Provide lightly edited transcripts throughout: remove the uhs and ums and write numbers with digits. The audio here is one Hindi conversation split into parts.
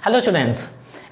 हेलो स्टूडेंट्स,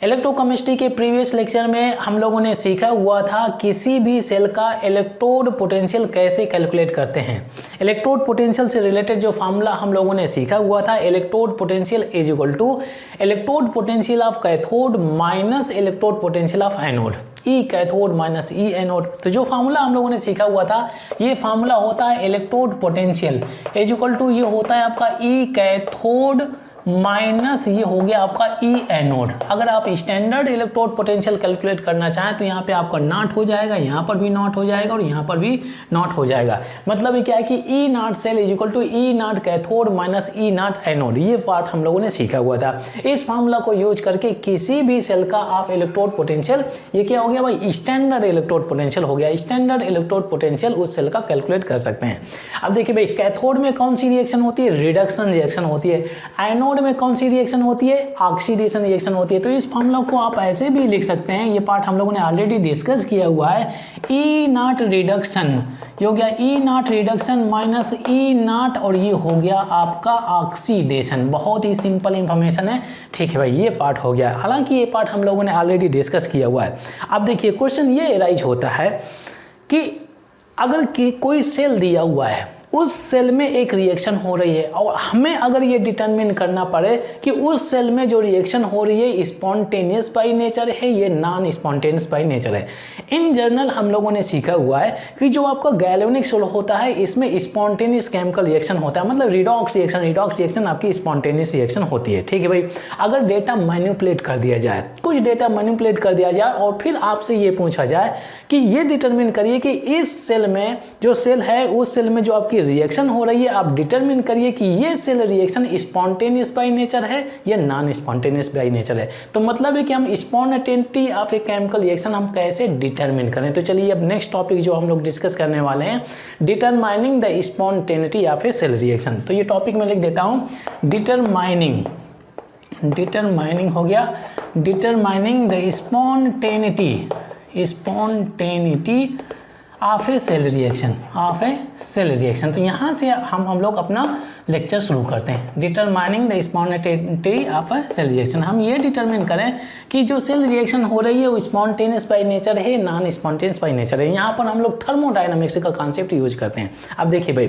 इलेक्ट्रोकेमिस्ट्री के प्रीवियस लेक्चर में हम लोगों ने सीखा हुआ था किसी भी सेल का इलेक्ट्रोड पोटेंशियल कैसे कैलकुलेट करते हैं। इलेक्ट्रोड पोटेंशियल से रिलेटेड जो फार्मूला हम लोगों ने सीखा हुआ था, electrode potential is equal to electrode potential of cathode minus electrode potential of anode, E cathode minus E anode. तो जो फार्मूला हम लोगों ने सीखा हुआ था, ये फार्मूला होता है electrode potential is equal to, ये होता है आपका ई कैथोड माइनस ये हो गया आपका ई एनोड। अगर आप स्टैंडर्ड इलेक्ट्रोड पोटेंशियल कैलकुलेट करना चाहें तो यहाँ पे आपका नॉट हो जाएगा, यहाँ पर भी नॉट हो जाएगा और यहाँ पर भी नॉट हो जाएगा। मतलब ये क्या है कि E not cell is equal to E not cathode minus E not anode. ये पार्ट हम लोगों ने सीखा हुआ था। इस फार्मूला को यूज करके किसी भी सेल का आप इलेक्ट्रोड पोटेंशियल, ये क्या हो गया भाई, स्टैंडर्ड इलेक्ट्रोड पोटेंशियल हो गया। स्टैंडर्ड इलेक्ट्रोड पोटेंशियल उस सेल का कैलकुलेट कर सकते हैं। अब देखिए भाई, कैथोड में कौन सी रिएक्शन होती है, रिडक्शन रिएक्शन होती है। एनोड में कौन सी रिएक्शन होती है, ऑक्सीडेशन रिएक्शन होती है। तो इस फार्मूला को आप ऐसे भी लिख सकते हैं, ये पार्ट हम लोगों ने ऑलरेडी डिस्कस किया हुआ है। ई नॉट रिडक्शन, ये हो गया E not reduction minus E not और ये हो गया आपका ऑक्सीडेशन। बहुत ही सिंपल इंफॉर्मेशन है, ठीक है भाई, ये पार्ट हो गया। हालांकि ये पार्ट हम लोगों ने ऑलरेडी डिस्कस किया हुआ है। अब देखिए क्वेश्चन ये अराइज होता है कि अगर कोई सेल दिया हुआ है, उस सेल में एक रिएक्शन हो रही है और हमें अगर ये डिटरमिन करना पड़े कि उस सेल में जो रिएक्शन हो रही है स्पॉन्टेनियस बाई नेचर है, ये नॉन स्पॉन्टेनियस बाई नेचर है। इन जनरल हम लोगों ने सीखा हुआ है कि जो आपका गैल्वेनिक सेल होता है, इसमें स्पॉन्टेनियस केमिकल रिएक्शन होता है, मतलब रिडॉक्स रिएक्शन आपकी स्पॉन्टेनियस रिएक्शन होती है, ठीक है भाई। अगर डेटा मैनिपुलेट कर दिया जाए, कुछ डेटा मैनिपुलेट कर दिया जाए और फिर आपसे ये पूछा जाए कि ये डिटरमिन करिए कि इस सेल में जो सेल है, उस सेल में जो आपकी रिएक्शन हो रही है, आप डिटरमिन करिए कि ये cell reaction spontaneous by nature है या नॉन स्पॉन्टेनियस बाय नेचर है। तो मतलब है कि हम spontaneity of a chemical reaction हम कैसे डिटरमिन करें। तो चलिए अब नेक्स्ट टॉपिक जो हम लोग डिस्कस करने वाले हैं, determining the spontaneity of a cell reaction. तो ये टॉपिक मैं लिख देता हूँ, डिटरमाइनिंग हो गया, determining the spontaneity of a cell reaction. तो यहाँ से हम लोग अपना लेक्चर शुरू करते हैं। Determining the spontaneity of a cell reaction, हम ये डिटरमिन करें कि जो सेल रिएक्शन हो रही है वो स्पॉन्टेनियस बाय नेचर है, नॉन स्पॉन्टेनियस बाय नेचर है। यहाँ पर हम लोग थर्मोडायनामिक्स का कॉन्सेप्ट यूज करते हैं। अब देखिए भाई,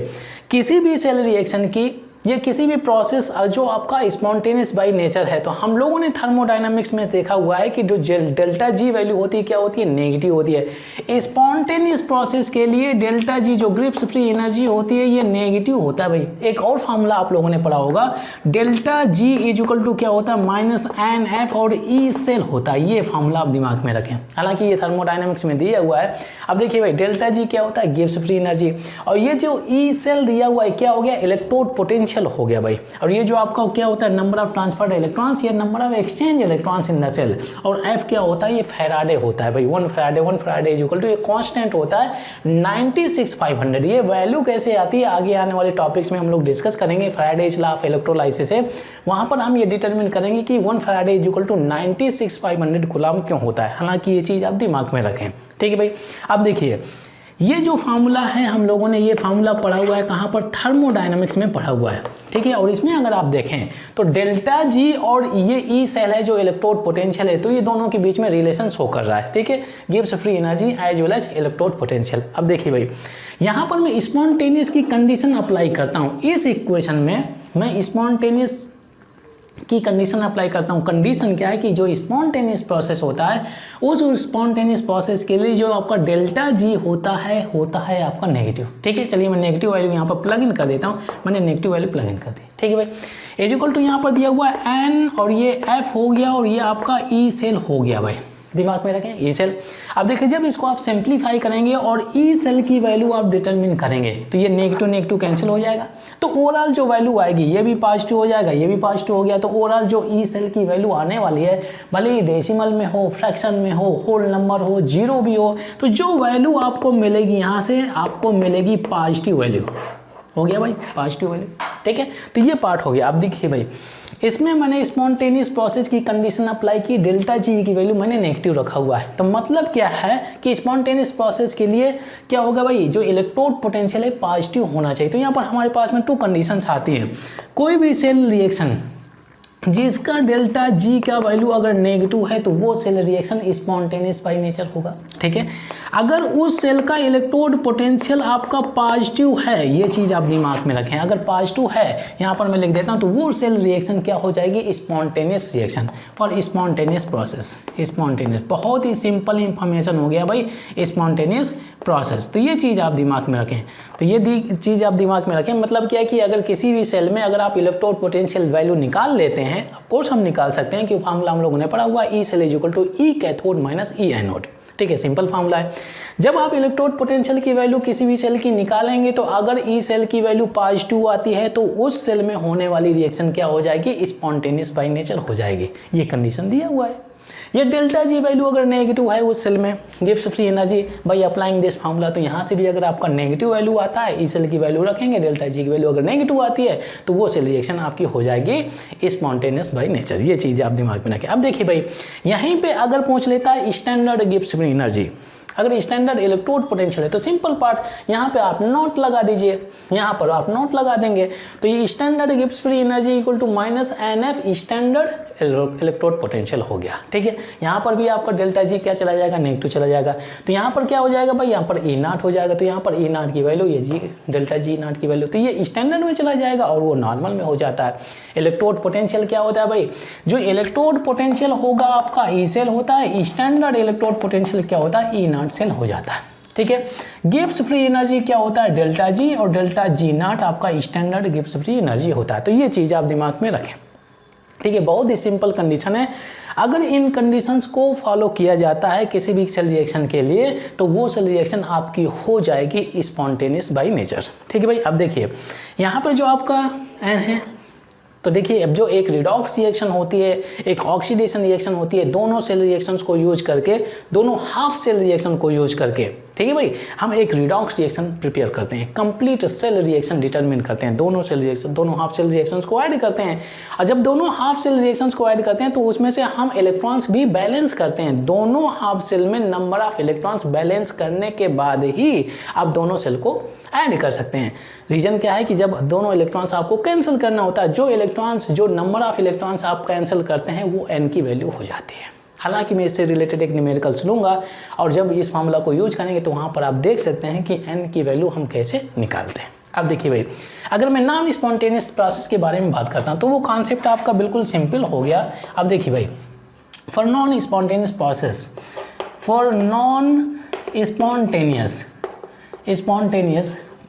किसी भी सेल रिएक्शन की, ये किसी भी प्रोसेस जो आपका स्पॉन्टेनियस बाय नेचर है, तो हम लोगों ने थर्मोडायनामिक्स में देखा हुआ है कि जो डेल्टा जी वैल्यू होती है क्या होती है, नेगेटिव होती है। स्पॉन्टेनियस प्रोसेस के लिए डेल्टा जी जो ग्रिप्स फ्री एनर्जी होती है ये नेगेटिव होता है भाई। एक और फार्मूला आप लोगों ने पढ़ा होगा, delta G is equal to क्या होता है, माइनस एन एफ और ई सेल होता है। ये फार्मूला आप दिमाग में रखें, हालांकि ये थर्मोडायनामिक्स में दिया हुआ है। अब देखिए भाई, डेल्टा जी क्या होता है, गिब्स फ्री एनर्जी, और ये जो ई सेल दिया हुआ है क्या हो गया, इलेक्ट्रोड पोटेंशियल हो गया भाई। और ये जो आपका क्या होता है, नंबर ऑफ ट्रांसफर्ड इलेक्ट्रॉन्स या number of exchange electrons in the cell. और एफ क्या होता है, ये फैराडे होता है भाई। 1 फैराडे इज इक्वल टू, ये कांस्टेंट होता है 96,500। ये वैल्यू कैसे आती है आगे आने वाले टॉपिक्स में हम लोग डिस्कस करेंगे। फैराडेज लॉ ऑफ इलेक्ट्रोलाइसिस है, वहां पर हम ये डिटरमिन करेंगे कि 1 Faraday is equal to 96,500 coulomb क्यों होता है। हालांकि ये चीज आप दिमाग में रखें, ठीक है भाई। अब देखिए, ये जो फार्मूला है हम लोगों ने ये फार्मूला पढ़ा हुआ है कहाँ पर, थर्मोडायनामिक्स में पढ़ा हुआ है, ठीक है। और इसमें अगर आप देखें तो डेल्टा जी और ये ई सेल है जो इलेक्ट्रोड पोटेंशियल है, तो ये दोनों के बीच में रिलेशन शो कर रहा है, ठीक है, गिव्स free energy as well as electrode potential. अब देखिए भाई, यहाँ पर मैं स्पॉन्टेनियस की कंडीशन अप्लाई करता हूँ। इस इक्वेशन में मैं स्पॉन्टेनियस की कंडीशन अप्लाई करता हूँ। कंडीशन क्या है कि जो स्पॉन्टेनियस प्रोसेस होता है, उस स्पॉन्टेनियस प्रोसेस के लिए जो आपका डेल्टा जी होता है आपका नेगेटिव, ठीक है। चलिए मैं नेगेटिव वैल्यू यहाँ पर प्लग इन कर देता हूँ। मैंने नेगेटिव वैल्यू प्लग इन कर दी, ठीक है भाई। इज इक्वल टू यहाँ पर दिया हुआ है एन और ये एफ हो गया और ये आपका ई सेल हो गया भाई, दिमाग में रखें, ई सेल। अब देखिए, जब इसको आप सिंप्लीफाई करेंगे और ई सेल की वैल्यू आप डिटरमिन करेंगे तो ये नेगेटिव कैंसिल हो जाएगा। तो ओवरऑल जो वैल्यू आएगी ये भी पॉजिटिव हो जाएगा, ये भी पॉजिटिव हो गया। तो ओवरऑल जो ई सेल की वैल्यू आने वाली है, भले ही डेसिमल में हो, फ्रैक्शन में हो, होल नंबर हो, जीरो भी हो, तो जो वैल्यू आपको मिलेगी यहाँ से आपको मिलेगी पॉजिटिव वैल्यू। हो गया भाई, पॉजिटिव वैल्यू, ठीक है। तो ये पार्ट हो गया। अब देखिए भाई, इसमें मैंने स्पॉन्टेनियस प्रोसेस की कंडीशन अप्लाई की, डेल्टा जी की वैल्यू मैंने नेगेटिव रखा हुआ है। तो मतलब क्या है कि स्पॉन्टेनियस प्रोसेस के लिए क्या होगा भाई, जो इलेक्ट्रोड पोटेंशियल है पॉजिटिव होना चाहिए। तो यहाँ पर हमारे पास में 2 कंडीशंस आती हैं। कोई भी सेल रिएक्शन जिसका डेल्टा जी का वैल्यू अगर नेगेटिव है तो वो cell reaction spontaneous by nature होगा। ठीक है, अगर उस सेल का इलेक्ट्रोड पोटेंशियल आपका पॉजिटिव है, ये चीज़ आप दिमाग में रखें, अगर पॉजिटिव है यहाँ पर मैं लिख देता हूँ, तो वो सेल रिएक्शन क्या हो जाएगी, स्पॉन्टेनियस रिएक्शन और स्पॉन्टेनियस प्रोसेस। स्पॉन्टेनियस बहुत ही सिंपल इंफॉर्मेशन हो गया भाई, स्पॉन्टेनियस प्रोसेस। तो ये चीज़ आप दिमाग में रखें, तो ये चीज़ आप दिमाग में रखें। मतलब क्या है कि अगर किसी भी सेल में अगर आप इलेक्ट्रोड पोटेंशियल वैल्यू निकाल लेते हैं, ऑफ कोर्स हम निकाल सकते हैं कि फार्मूला हम लोगों ने पढ़ा हुआ E cell is equal to E cathode minus E anode. ठीक है, सिंपल फार्मूला है। जब आप इलेक्ट्रोड पोटेंशियल की वैल्यू किसी भी सेल की निकालेंगे तो अगर ई सेल की वैल्यू पॉजिटिव आती है तो उस सेल में होने वाली रिएक्शन क्या हो जाएगी, स्पॉन्टेनियस बाय नेचर हो जाएगी। ये कंडीशन दिया हुआ है। ये डेल्टा जी वैल्यू अगर नेगेटिव है उस सेल में, gives free energy by applying this formula, तो यहाँ से भी अगर आपका नेगेटिव वैल्यू आता है, ई सेल की वैल्यू रखेंगे, डेल्टा जी की वैल्यू अगर नेगेटिव आती है तो वो सेल रिएक्शन आपकी हो जाएगी स्पॉन्टेनियस बाय नेचर। ये चीज़ आप दिमाग में रखें। अब देखिए भाई, यहीं पे अगर पूछ लेता है स्टैंडर्ड गिव्स फ्री एनर्जी, अगर स्टैंडर्ड इलेक्ट्रोड पोटेंशियल है तो सिंपल पार्ट यहाँ पे आप नॉट लगा दीजिए, यहाँ पर आप नॉट लगा देंगे तो ये स्टैंडर्ड गिव्स free energy equal to minus N F standard electrode potential हो गया। ठीक है, यहाँ पर भी आपका डेल्टा जी क्या चला जाएगा, नेगेटिव चला जाएगा। तो यहाँ पर क्या हो जाएगा भाई, यहाँ पर ई नाट हो जाएगा, तो यहाँ पर ई नाट की वैल्यू, ये जी डेल्टा जी नाट की वैल्यू, तो ये स्टैंडर्ड में चला जाएगा और वो नॉर्मल में हो जाता है। इलेक्ट्रोड पोटेंशियल क्या होता है भाई, जो इलेक्ट्रोड पोटेंशियल होगा आपका ई सेल होता है, स्टैंडर्ड इलेक्ट्रोड पोटेंशियल क्या होता है, ई नाट सेल हो जाता है। ठीक है, गिब्स फ्री एनर्जी क्या होता है, डेल्टा जी, और डेल्टा जी नाट आपका स्टैंडर्ड गिब्स फ्री एनर्जी होता है। तो ये चीज़ आप दिमाग में रखें। ठीक है, बहुत ही सिंपल कंडीशन है। अगर इन कंडीशंस को फॉलो किया जाता है किसी भी सेल रिएक्शन के लिए तो वो सेल रिएक्शन आपकी हो जाएगी स्पॉन्टेनियस बाय नेचर। ठीक है भाई, अब देखिए यहाँ पर जो आपका एन है, तो देखिए अब जो एक रिडॉक्स रिएक्शन होती है, एक ऑक्सीडेशन रिएक्शन होती है, दोनों सेल रिएक्शंस को यूज करके, दोनों हाफ सेल रिएक्शन को यूज करके, ठीक है भाई, हम एक रिडॉक्स रिएक्शन प्रिपेयर करते हैं, कंप्लीट सेल रिएक्शन डिटरमिन करते हैं, दोनों सेल रिएक्शन, दोनों हाफ सेल रिएक्शंस को ऐड करते हैं। और जब दोनों हाफ सेल रिएक्शंस को ऐड करते हैं तो उसमें से हम इलेक्ट्रॉन्स भी बैलेंस करते हैं। दोनों हाफ सेल में नंबर ऑफ इलेक्ट्रॉन्स बैलेंस करने के बाद ही आप दोनों सेल को ऐड कर सकते हैं। रीजन क्या है कि जब दोनों इलेक्ट्रॉन्स आपको कैंसिल करना होता है, जो नंबर ऑफ इलेक्ट्रॉन्स आप कैंसिल करते हैं वो n की वैल्यू हो जाती है। हालांकि मैं इससे रिलेटेड एक न्यूमेरिकल्स लूँगा और जब इस फार्मूला को यूज करेंगे तो वहाँ पर आप देख सकते हैं कि n की वैल्यू हम कैसे निकालते हैं। अब देखिए भाई, अगर मैं नॉन स्पॉन्टेनियस प्रोसेस के बारे में बात करता हूँ तो वो कॉन्सेप्ट आपका बिल्कुल सिंपल हो गया। अब देखिए भाई, for non spontaneous process, for non spontaneous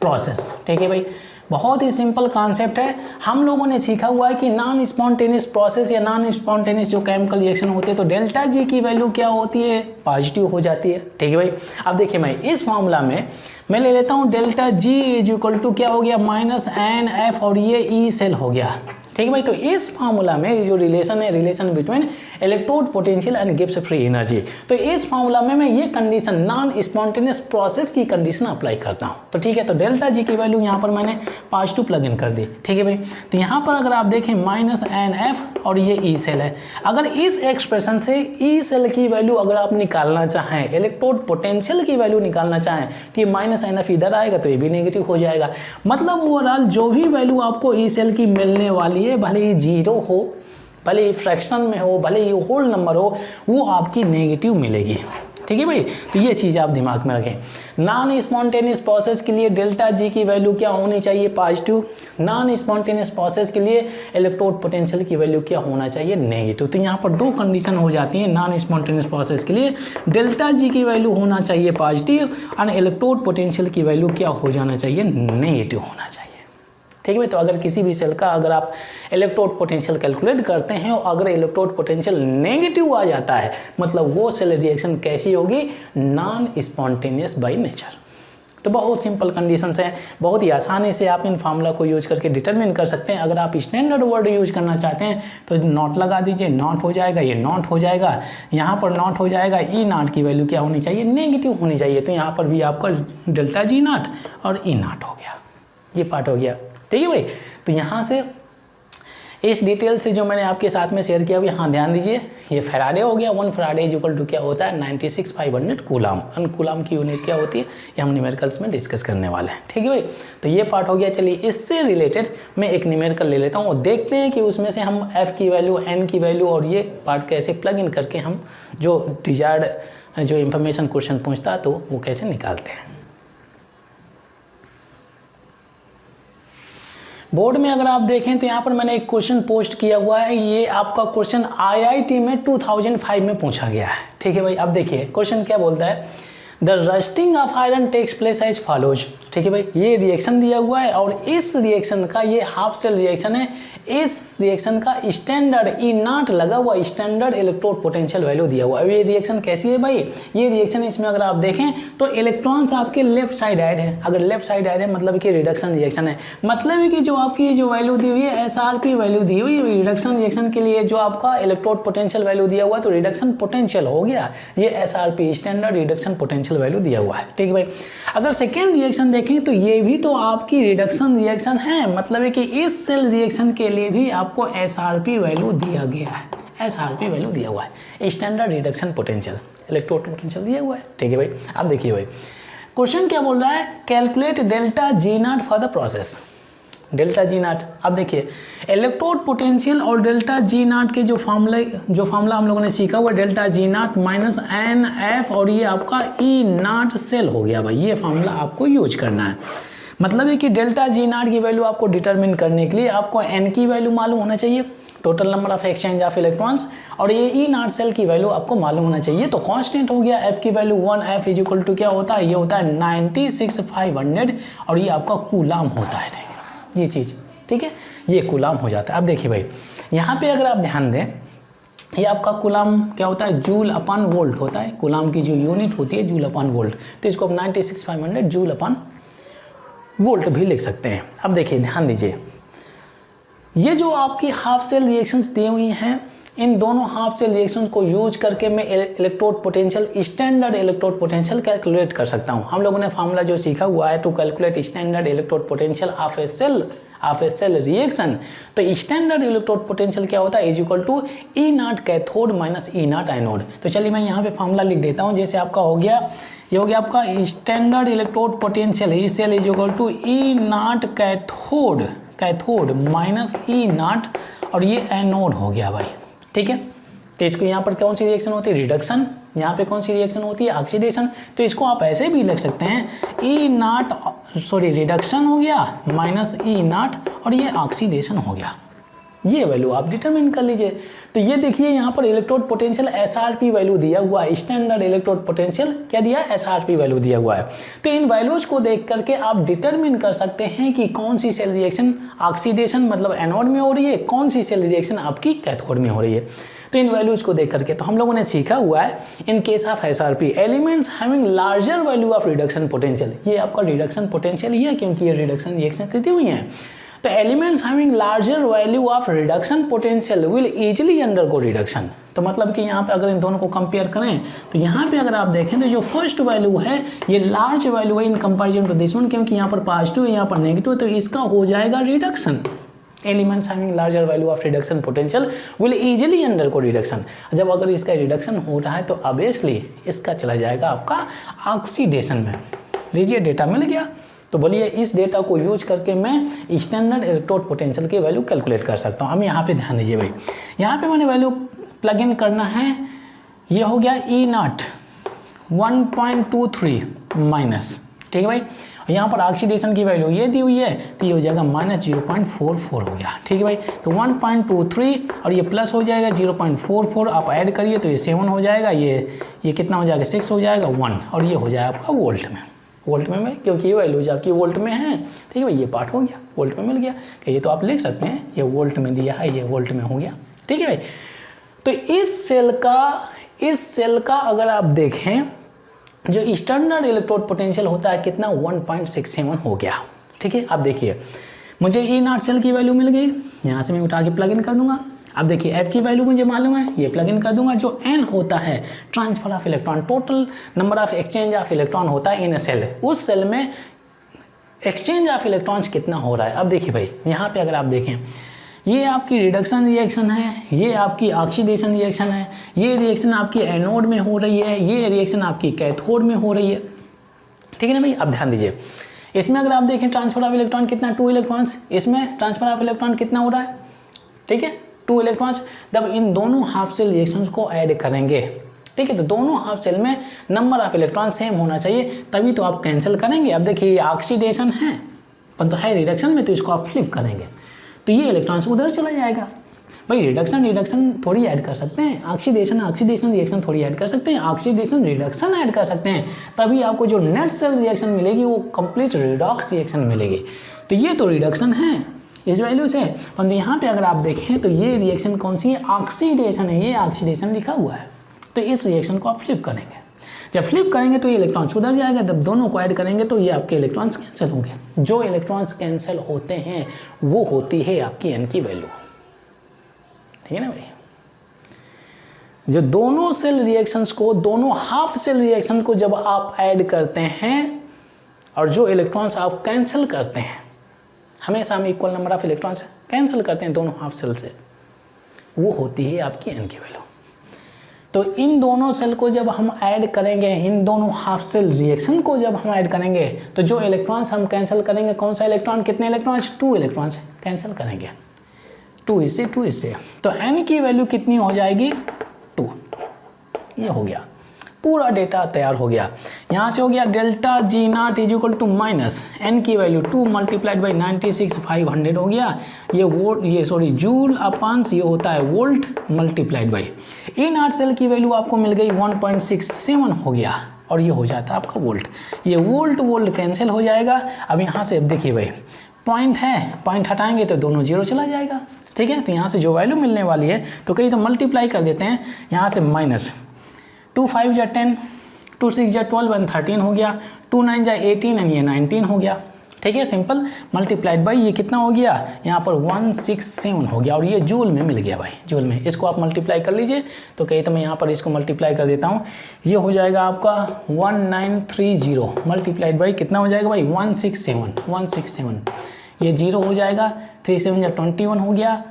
process, ठीक है भाई, बहुत ही सिंपल कॉन्सेप्ट है। हम लोगों ने सीखा हुआ है कि नॉन स्पॉन्टेनियस प्रोसेस या नॉन स्पॉन्टेनियस जो केमिकल रिएक्शन होते हैं तो डेल्टा जी की वैल्यू क्या होती है, पॉजिटिव हो जाती है। ठीक है भाई, अब देखिए मैं इस फार्मूला में मैं ले लेता हूँ delta G is equal to क्या हो गया, माइनस एन एफ, और ये ई सेल हो गया। ठीक है भाई, तो इस फार्मूला में जो रिलेशन है, relation between electrode potential and Gibbs free energy, तो इस फार्मूला में मैं ये कंडीशन नॉन स्पॉन्टेनियस प्रोसेस की कंडीशन अप्लाई करता हूँ। तो ठीक है, तो डेल्टा जी की वैल्यू यहाँ पर मैंने पॉजिटिव प्लग इन कर दी। ठीक है भाई, तो यहाँ पर अगर आप देखें माइनस एन एफ और ये ई सेल है, अगर इस एक्सप्रेशन से ई सेल की वैल्यू अगर आप निकालना चाहें, इलेक्ट्रोड पोटेंशियल की वैल्यू निकालना चाहें, तो ये माइनस एन एफ इधर आएगा तो ये भी नेगेटिव हो जाएगा। मतलब ओवरऑल जो भी वैल्यू आपको ई सेल की मिलने वाली है, भले ही जीरो हो, भले ही फ्रैक्शन में हो, भले ही होल नंबर हो, वो आपकी नेगेटिव मिलेगी। ठीक है भाई, तो ये चीज़ आप दिमाग में रखें। नॉन स्पॉन्टेनियस प्रोसेस के लिए डेल्टा जी की वैल्यू क्या होनी चाहिए, पॉजिटिव। नॉन स्पॉन्टेनियस प्रोसेस के लिए इलेक्ट्रोड पोटेंशियल की वैल्यू क्या होना चाहिए, नेगेटिव। तो यहाँ पर दो कंडीशन हो जाती हैं नॉन स्पॉन्टेनियस प्रोसेस के लिए, डेल्टा जी की वैल्यू होना चाहिए पॉजिटिव और इलेक्ट्रोड पोटेंशियल की वैल्यू क्या हो जाना चाहिए, नेगेटिव होना चाहिए। ठीक है भाई, तो अगर किसी भी सेल का अगर आप इलेक्ट्रोड पोटेंशियल कैलकुलेट करते हैं और अगर इलेक्ट्रोड पोटेंशियल नेगेटिव आ जाता है, मतलब वो सेल रिएक्शन कैसी होगी, नॉन स्पॉन्टेनियस बाय नेचर। तो बहुत सिंपल कंडीशंस हैं, बहुत ही आसानी से आप इन फार्मूला को यूज करके डिटरमिन कर सकते हैं। अगर आप स्टैंडर्ड वर्ड यूज करना चाहते हैं तो नॉट लगा दीजिए, नॉट हो जाएगा, ये नॉट हो जाएगा, यहाँ पर नॉट हो जाएगा, ई नाट की वैल्यू क्या होनी चाहिए, नेगेटिव होनी चाहिए। तो यहाँ पर भी आपका डेल्टा जी नाट और ई नाट हो गया, ये पार्ट हो गया। ठीक है भाई, तो यहाँ से इस डिटेल से जो मैंने आपके साथ में शेयर किया, यहाँ ध्यान दीजिए, ये फैराडे हो गया। 1 फैराडे इज इक्वल टू क्या होता है 96,500 कूलाम। कूलाम की यूनिट क्या होती है ये हम न्यूमेरिकल्स में डिस्कस करने वाले हैं, ठीक है भाई। तो ये पार्ट हो गया। चलिए इससे रिलेटेड मैं एक न्यूमेरिकल ले लेता हूँ और देखते हैं कि उसमें से हम f की वैल्यू, n की वैल्यू और ये पार्ट कैसे प्लग इन करके हम जो डिजायर्ड जो इंफॉर्मेशन क्वेश्चन पूछता है तो वो कैसे निकालते हैं। बोर्ड में अगर आप देखें तो यहाँ पर मैंने एक क्वेश्चन पोस्ट किया हुआ है। ये आपका क्वेश्चन IIT में 2005 में पूछा गया है, ठीक है भाई। अब देखिए क्वेश्चन क्या बोलता है, the rusting of iron takes place as follows, ठीक है भाई। ये रिएक्शन दिया हुआ है और इस रिएक्शन का ये हाफ सेल रिएक्शन है। इस रिएक्शन का स्टैंडर्ड E0 लगा हुआ, स्टैंडर्ड इलेक्ट्रोड पोटेंशियल वैल्यू दिया हुआ है। ये रिएक्शन कैसी है भाई, ये रिएक्शन इसमें अगर आप देखें तो इलेक्ट्रॉन्स आपके लेफ्ट साइड ऐड है। अगर लेफ्ट साइड ऐड है मतलब कि रिडक्शन रिएक्शन है। मतलब है कि जो आपकी जो वैल्यू दी हुई है SRP वैल्यू दी हुई है रिडक्शन रिएक्शन के लिए, जो आपका इलेक्ट्रोड पोटेंशियल वैल्यू दिया हुआ है तो रिडक्शन पोटेंशियल हो गया, ये SRP standard reduction potential value दिया हुआ है, ठीक है भाई। अगर सेकेंड रिएक्शन देखें तो ये भी तो आपकी रिडक्शन रिएक्शन है। मतलब है कि इस सेल रिएक्शन के लिए भी आपको SRP वैल्यू दिया गया है, SRP वैल्यू दिया हुआ है, standard reduction potential, electrode potential दिया हुआ है, ठीक है भाई। अब देखिए भाई क्वेश्चन क्या बोल रहा है, calculate delta G0 for the process. Delta G0, अब देखिए इलेक्ट्रोड पोटेंशियल और डेल्टा G0 के जो फार्मूला हम लोगों ने सीखा हुआ डेल्टा G0 माइनस NF और ये आपका E0 सेल हो गया भाई। ये फार्मूला आपको यूज करना है। मतलब है कि डेल्टा G0 की वैल्यू आपको डिटरमिन करने के लिए आपको N की वैल्यू मालूम होना चाहिए, total number of exchange of electrons, और ये E0 सेल की वैल्यू आपको मालूम होना चाहिए। तो कांस्टेंट हो गया F की value 1, F is equal to क्या होता है, ये होता है 96,500 और ये आपका कूलाम होता है, ये चीज़, ठीक है, ये कूलाम हो जाता है। अब देखिए भाई यहाँ पे अगर आप ध्यान दें, ये आपका कूलाम क्या होता है, जूल अपन वोल्ट होता है। कूलाम की जो यूनिट होती है जूल अपन वोल्ट, तो इसको आप 96,500 जूल अपन वोल्ट भी लिख सकते हैं। अब देखिए ध्यान दीजिए, ये जो आपकी हाफ सेल रिएक्शंस दी हुई हैं, इन दोनों हाफ सेल रिएक्शंस को यूज करके मैं electrode potential, standard electrode potential calculate कर सकता हूं। हम लोगों ने फार्मूला जो सीखा हुआ है to calculate standard electrode potential of a cell reaction, तो स्टैंडर्ड इलेक्ट्रोड पोटेंशियल क्या होता है, is equal to E0 cathode minus E0 anode. तो चलिए मैं यहाँ पे फार्मूला लिख देता हूँ। जैसे आपका हो गया, ये हो गया आपका standard electrode potential E cell is equal to E0 cathode minus E0 और ये एनोड हो गया भाई, ठीक है। तो इसको यहाँ पर कौन सी रिएक्शन होती है, रिडक्शन, यहाँ पे कौन सी रिएक्शन होती है, ऑक्सीडेशन। तो इसको आप ऐसे भी लिख सकते हैं रिडक्शन हो गया माइनस E0 और ये ऑक्सीडेशन हो गया। ये वैल्यू आप डिटरमिन कर लीजिए। तो ये देखिए यहाँ पर इलेक्ट्रोड पोटेंशियल SRP वैल्यू दिया हुआ है, स्टैंडर्ड इलेक्ट्रोड पोटेंशियल क्या दिया है, SRP वैल्यू दिया हुआ है। तो इन वैल्यूज को देख करके आप डिटरमिन कर सकते हैं कि कौन सी सेल रिएक्शन ऑक्सीडेशन मतलब एनोड में हो रही है, कौन सी सेल रिएक्शन आपकी कैथोड में हो रही है। तो इन वैल्यूज को देख करके तो हम लोगों ने सीखा हुआ है in case of SRP elements having larger value of reduction potential, ये आपका रिडक्शन पोटेंशियल ही है क्योंकि ये रिडक्शन रिएक्शन दी हुई हैं। तो elements having larger value of reduction potential will easily undergo reduction. तो मतलब कि यहाँ पे अगर इन दोनों को कंपेयर करें तो यहाँ पे अगर आप देखें तो जो फर्स्ट वैल्यू है ये लार्ज वैल्यू है in comparison to this one, क्योंकि यहाँ पर पॉजिटिव है यहाँ पर नेगेटिव, तो इसका हो जाएगा reduction. Elements having larger value of reduction potential will easily undergo reduction. जब अगर इसका रिडक्शन हो रहा है तो ऑब्वियसली इसका चला जाएगा आपका ऑक्सीडेशन में। लीजिए डेटा मिल गया। तो बोलिए इस डेटा को यूज करके मैं स्टैंडर्ड इलेक्ट्रोड पोटेंशियल की वैल्यू कैलकुलेट कर सकता हूँ। हम यहाँ पे ध्यान दीजिए भाई, यहाँ पे मैंने वैल्यू प्लग इन करना है। ये हो गया E0 1.23 माइनस, ठीक है भाई। यहाँ पर ऑक्सीडेशन की वैल्यू ये दी हुई है तो ये हो जाएगा माइनस 0.44 हो गया, ठीक है भाई। तो 1.23 और ये प्लस हो जाएगा 0.44, आप ऐड करिए तो ये 7 हो जाएगा, ये कितना हो जाएगा 6 हो जाएगा 1 और ये हो जाएगा आपका वोल्ट में क्योंकि ये वैल्यूज आपकी वोल्ट में है, ठीक है भाई। ये पार्ट हो गया वोल्ट में मिल गया कि ये तो आप लिख सकते हैं ये वोल्ट में दिया है, ये वोल्ट में हो गया, ठीक है भाई। तो इस सेल का अगर आप देखें जो स्टैंडर्ड इलेक्ट्रोड पोटेंशियल होता है कितना 1.67 हो गया, ठीक है। अब देखिए मुझे E0 सेल की वैल्यू मिल गई, यहाँ से मैं उठा के प्लग इन कर दूंगा। अब देखिए F की वैल्यू मुझे मालूम है, ये प्लग इन कर दूंगा। जो N होता है transfer of electron, total number of exchange of electron होता है इन ए सेल, उस सेल में एक्सचेंज ऑफ इलेक्ट्रॉन्स कितना हो रहा है। अब देखिए भाई यहाँ पे अगर आप देखें ये आपकी रिडक्शन रिएक्शन है, ये आपकी ऑक्सीडेशन रिएक्शन है, ये रिएक्शन आपकी एनोड में हो रही है, ये रिएक्शन आपकी कैथोड में हो रही है। ठीक है ना भाई। अब ध्यान दीजिए, इसमें अगर आप देखें ट्रांसफर ऑफ इलेक्ट्रॉन कितना, 2 इलेक्ट्रॉन्स, इसमें ट्रांसफर ऑफ इलेक्ट्रॉन कितना हो रहा है, ठीक है 2 इलेक्ट्रॉन्स। जब इन दोनों हाफ सेल रिएक्शंस को ऐड करेंगे, ठीक है, तो दोनों हाफ सेल में नंबर ऑफ इलेक्ट्रॉन सेम होना चाहिए, तभी तो आप कैंसिल करेंगे। अब देखिए ये ऑक्सीडेशन है पर तो है रिडक्शन में, तो इसको आप फ्लिप करेंगे तो ये इलेक्ट्रॉन्स उधर चला जाएगा। भाई रिडक्शन थोड़ी ऐड कर सकते हैं, ऑक्सीडेशन रिएक्शन थोड़ी ऐड कर सकते हैं, ऑक्सीडेशन रिडक्शन ऐड कर सकते हैं, तभी आपको जो नेट सेल रिएक्शन मिलेगी वो कंप्लीट रिडॉक्स रिएक्शन मिलेगी। तो ये तो रिडक्शन है इस वैल्यू से, परंतु यहाँ पे अगर आप देखें तो ये रिएक्शन कौन सी है, ऑक्सीडेशन है, ये ऑक्सीडेशन लिखा हुआ है। तो इस रिएक्शन को आप फ्लिप करेंगे, जब फ्लिप करेंगे तो ये इलेक्ट्रॉन उधर जाएगा, जब दोनों को ऐड करेंगे तो ये आपके इलेक्ट्रॉन्स कैंसिल होंगे। जो इलेक्ट्रॉन्स कैंसिल होते हैं वो होती है आपकी एन की वैल्यू। ठीक है ना भाई। जो दोनों सेल रिएक्शंस को, दोनों हाफ सेल रिएक्शन को जब आप ऐड करते हैं और जो इलेक्ट्रॉन्स आप कैंसिल करते हैं, हमेशा हम equal number of electrons cancel करते हैं दोनों हाफ सेल से, वो होती है आपकी एन की वैल्यू। तो इन दोनों सेल को जब हम ऐड करेंगे, इन दोनों हाफ सेल रिएक्शन को जब हम ऐड करेंगे, तो जो इलेक्ट्रॉन्स हम कैंसिल करेंगे, कौन सा इलेक्ट्रॉन, कितने इलेक्ट्रॉन्स, 2 इलेक्ट्रॉन्स कैंसिल करेंगे, 2 इससे, तो एन की वैल्यू कितनी हो जाएगी, 2। ये हो गया, पूरा डेटा तैयार हो गया। यहाँ से हो गया delta G not is equal to minus N की वैल्यू 2 मल्टीप्लाइड बाई 96,500 हो गया। ये जूल अपॉन ये होता है volt multiplied by E not cell की वैल्यू आपको मिल गई 1.67 हो गया, और ये हो जाता है आपका वोल्ट। ये वोल्ट कैंसिल हो जाएगा। अब यहाँ से अब देखिए भाई पॉइंट है, पॉइंट हटाएंगे तो दोनों जीरो चला जाएगा। ठीक है, तो यहाँ से जो वैल्यू मिलने वाली है तो कहीं तो मल्टीप्लाई कर देते हैं, यहाँ से माइनस 2 5 जा 10, 2 6 जा 12 एंड 13 हो गया, 2 9 जा 18 एंड ये 19 हो गया। ठीक है, सिंपल मल्टीप्लाइड बाई ये कितना हो गया, यहाँ पर 167 हो गया, और ये जूल में मिल गया भाई, जूल में। इसको आप मल्टीप्लाई कर लीजिए, तो कहीं तो मैं यहाँ पर इसको मल्टीप्लाई कर देता हूँ, ये हो जाएगा आपका 1930 मल्टीप्लाइड बाई कितना हो जाएगा भाई 167, ये 0 हो जाएगा, 3 7 जा 21 हो गया,